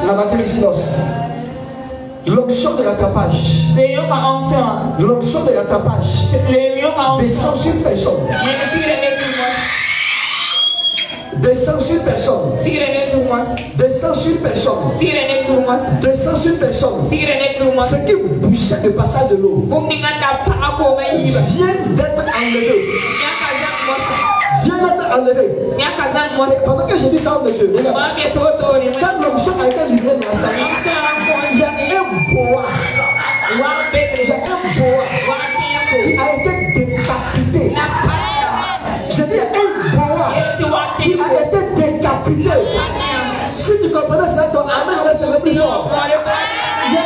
La batterie silence. L'onction de rattrapage. L'onction de rattrapage. Descends sur personne. Descends sur personne. Descends sur personne. Descends sur personne. Ce qui bouchait le passage de l'eau vient d'être enlevé. Viens d'être enlevé. Et pendant que je dis ça, monsieur, regarde. Quand l'onction a été livrée dans la salle, il y a un bois. Il y a un bois qui a été décapité. Je dis un bois qui a été décapité. Si tu comprenais cela, ton amen va se le plus fort. Il y a un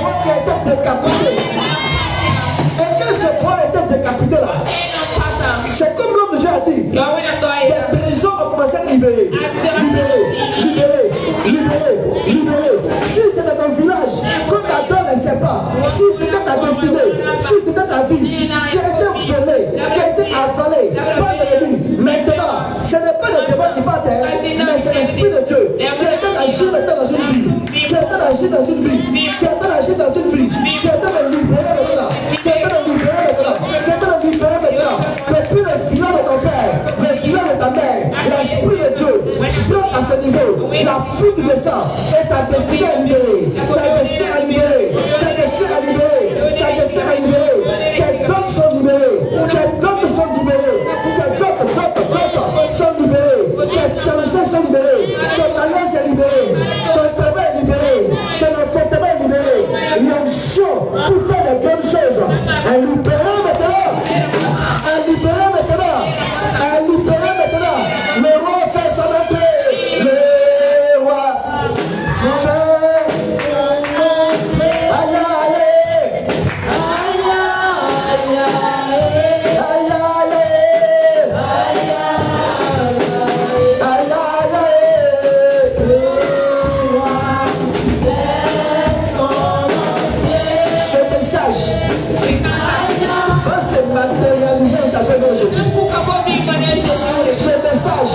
bois qui a été décapité. Et que ce bois a été décapité là, c'est comme l'homme de Dieu a dit. Des trésors ont commencé à libérer. Libérer. Si c'était ton village, quand ta dent ne sait pas, si c'était ta destinée, si c'était ta vie, qui a été volée, qui a été avalée par l'ennemi, maintenant, ce n'est pas le démon qui part terre, mais c'est l'Esprit de Dieu qui a été agi maintenant dans une vie, qui a été agi dans une vie, qui a été agi dans une vie, qui a été libéré maintenant, qui a été libéré maintenant, qui a été libéré maintenant. Depuis le filet de ton père, le filet de ta mère, l'Esprit de Dieu, soit à ce niveau, la fuite de sang, et ta destinée est libérée, ta destinée est libérée, ta destinée est libérée, ta destinée est libérée, tes dons sont libérés, tes dons sont libérés, tes dons sont libérés, tes fiancés sont libérés, ton mariage est libéré, ton travail est libéré, ton enfantement est libéré, l'onction pour faire de bonnes choses, elle libère maintenant. Le roi fait son entrée. Le roi fait ce message va se matérialiser dans ta vie de Jésus. Ce message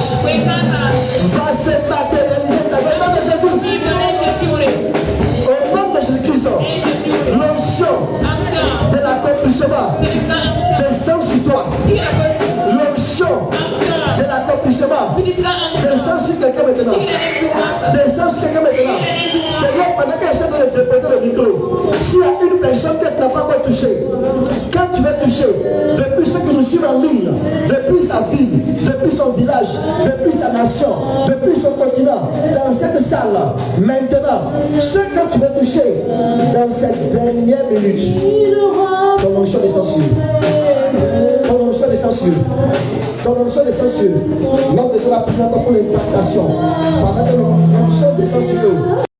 va se matérialiser dans le nom de Jésus. Au nom de Jésus-Christ, l'onction de l'accomplissement descend sur toi. L'onction de l'accomplissement descend sur quelqu'un maintenant. Descend sur quelqu'un maintenant. Seigneur, pendant qu'elle cherche de déposer le micro, s'il y a une personne qui n'a pas encore touché, quand tu veux toucher, depuis ceux qui nous suivent en ligne, depuis sa ville, depuis son village, depuis sa nation, depuis son continent, dans cette salle, maintenant, ce que tu veux toucher, dans cette dernière minute, ton onction est censurée. Ton onction est censurée. Ton onction est censurée. L'homme de Dieu va prier encore pour l'implantation. Pendant que l'onction est censurée,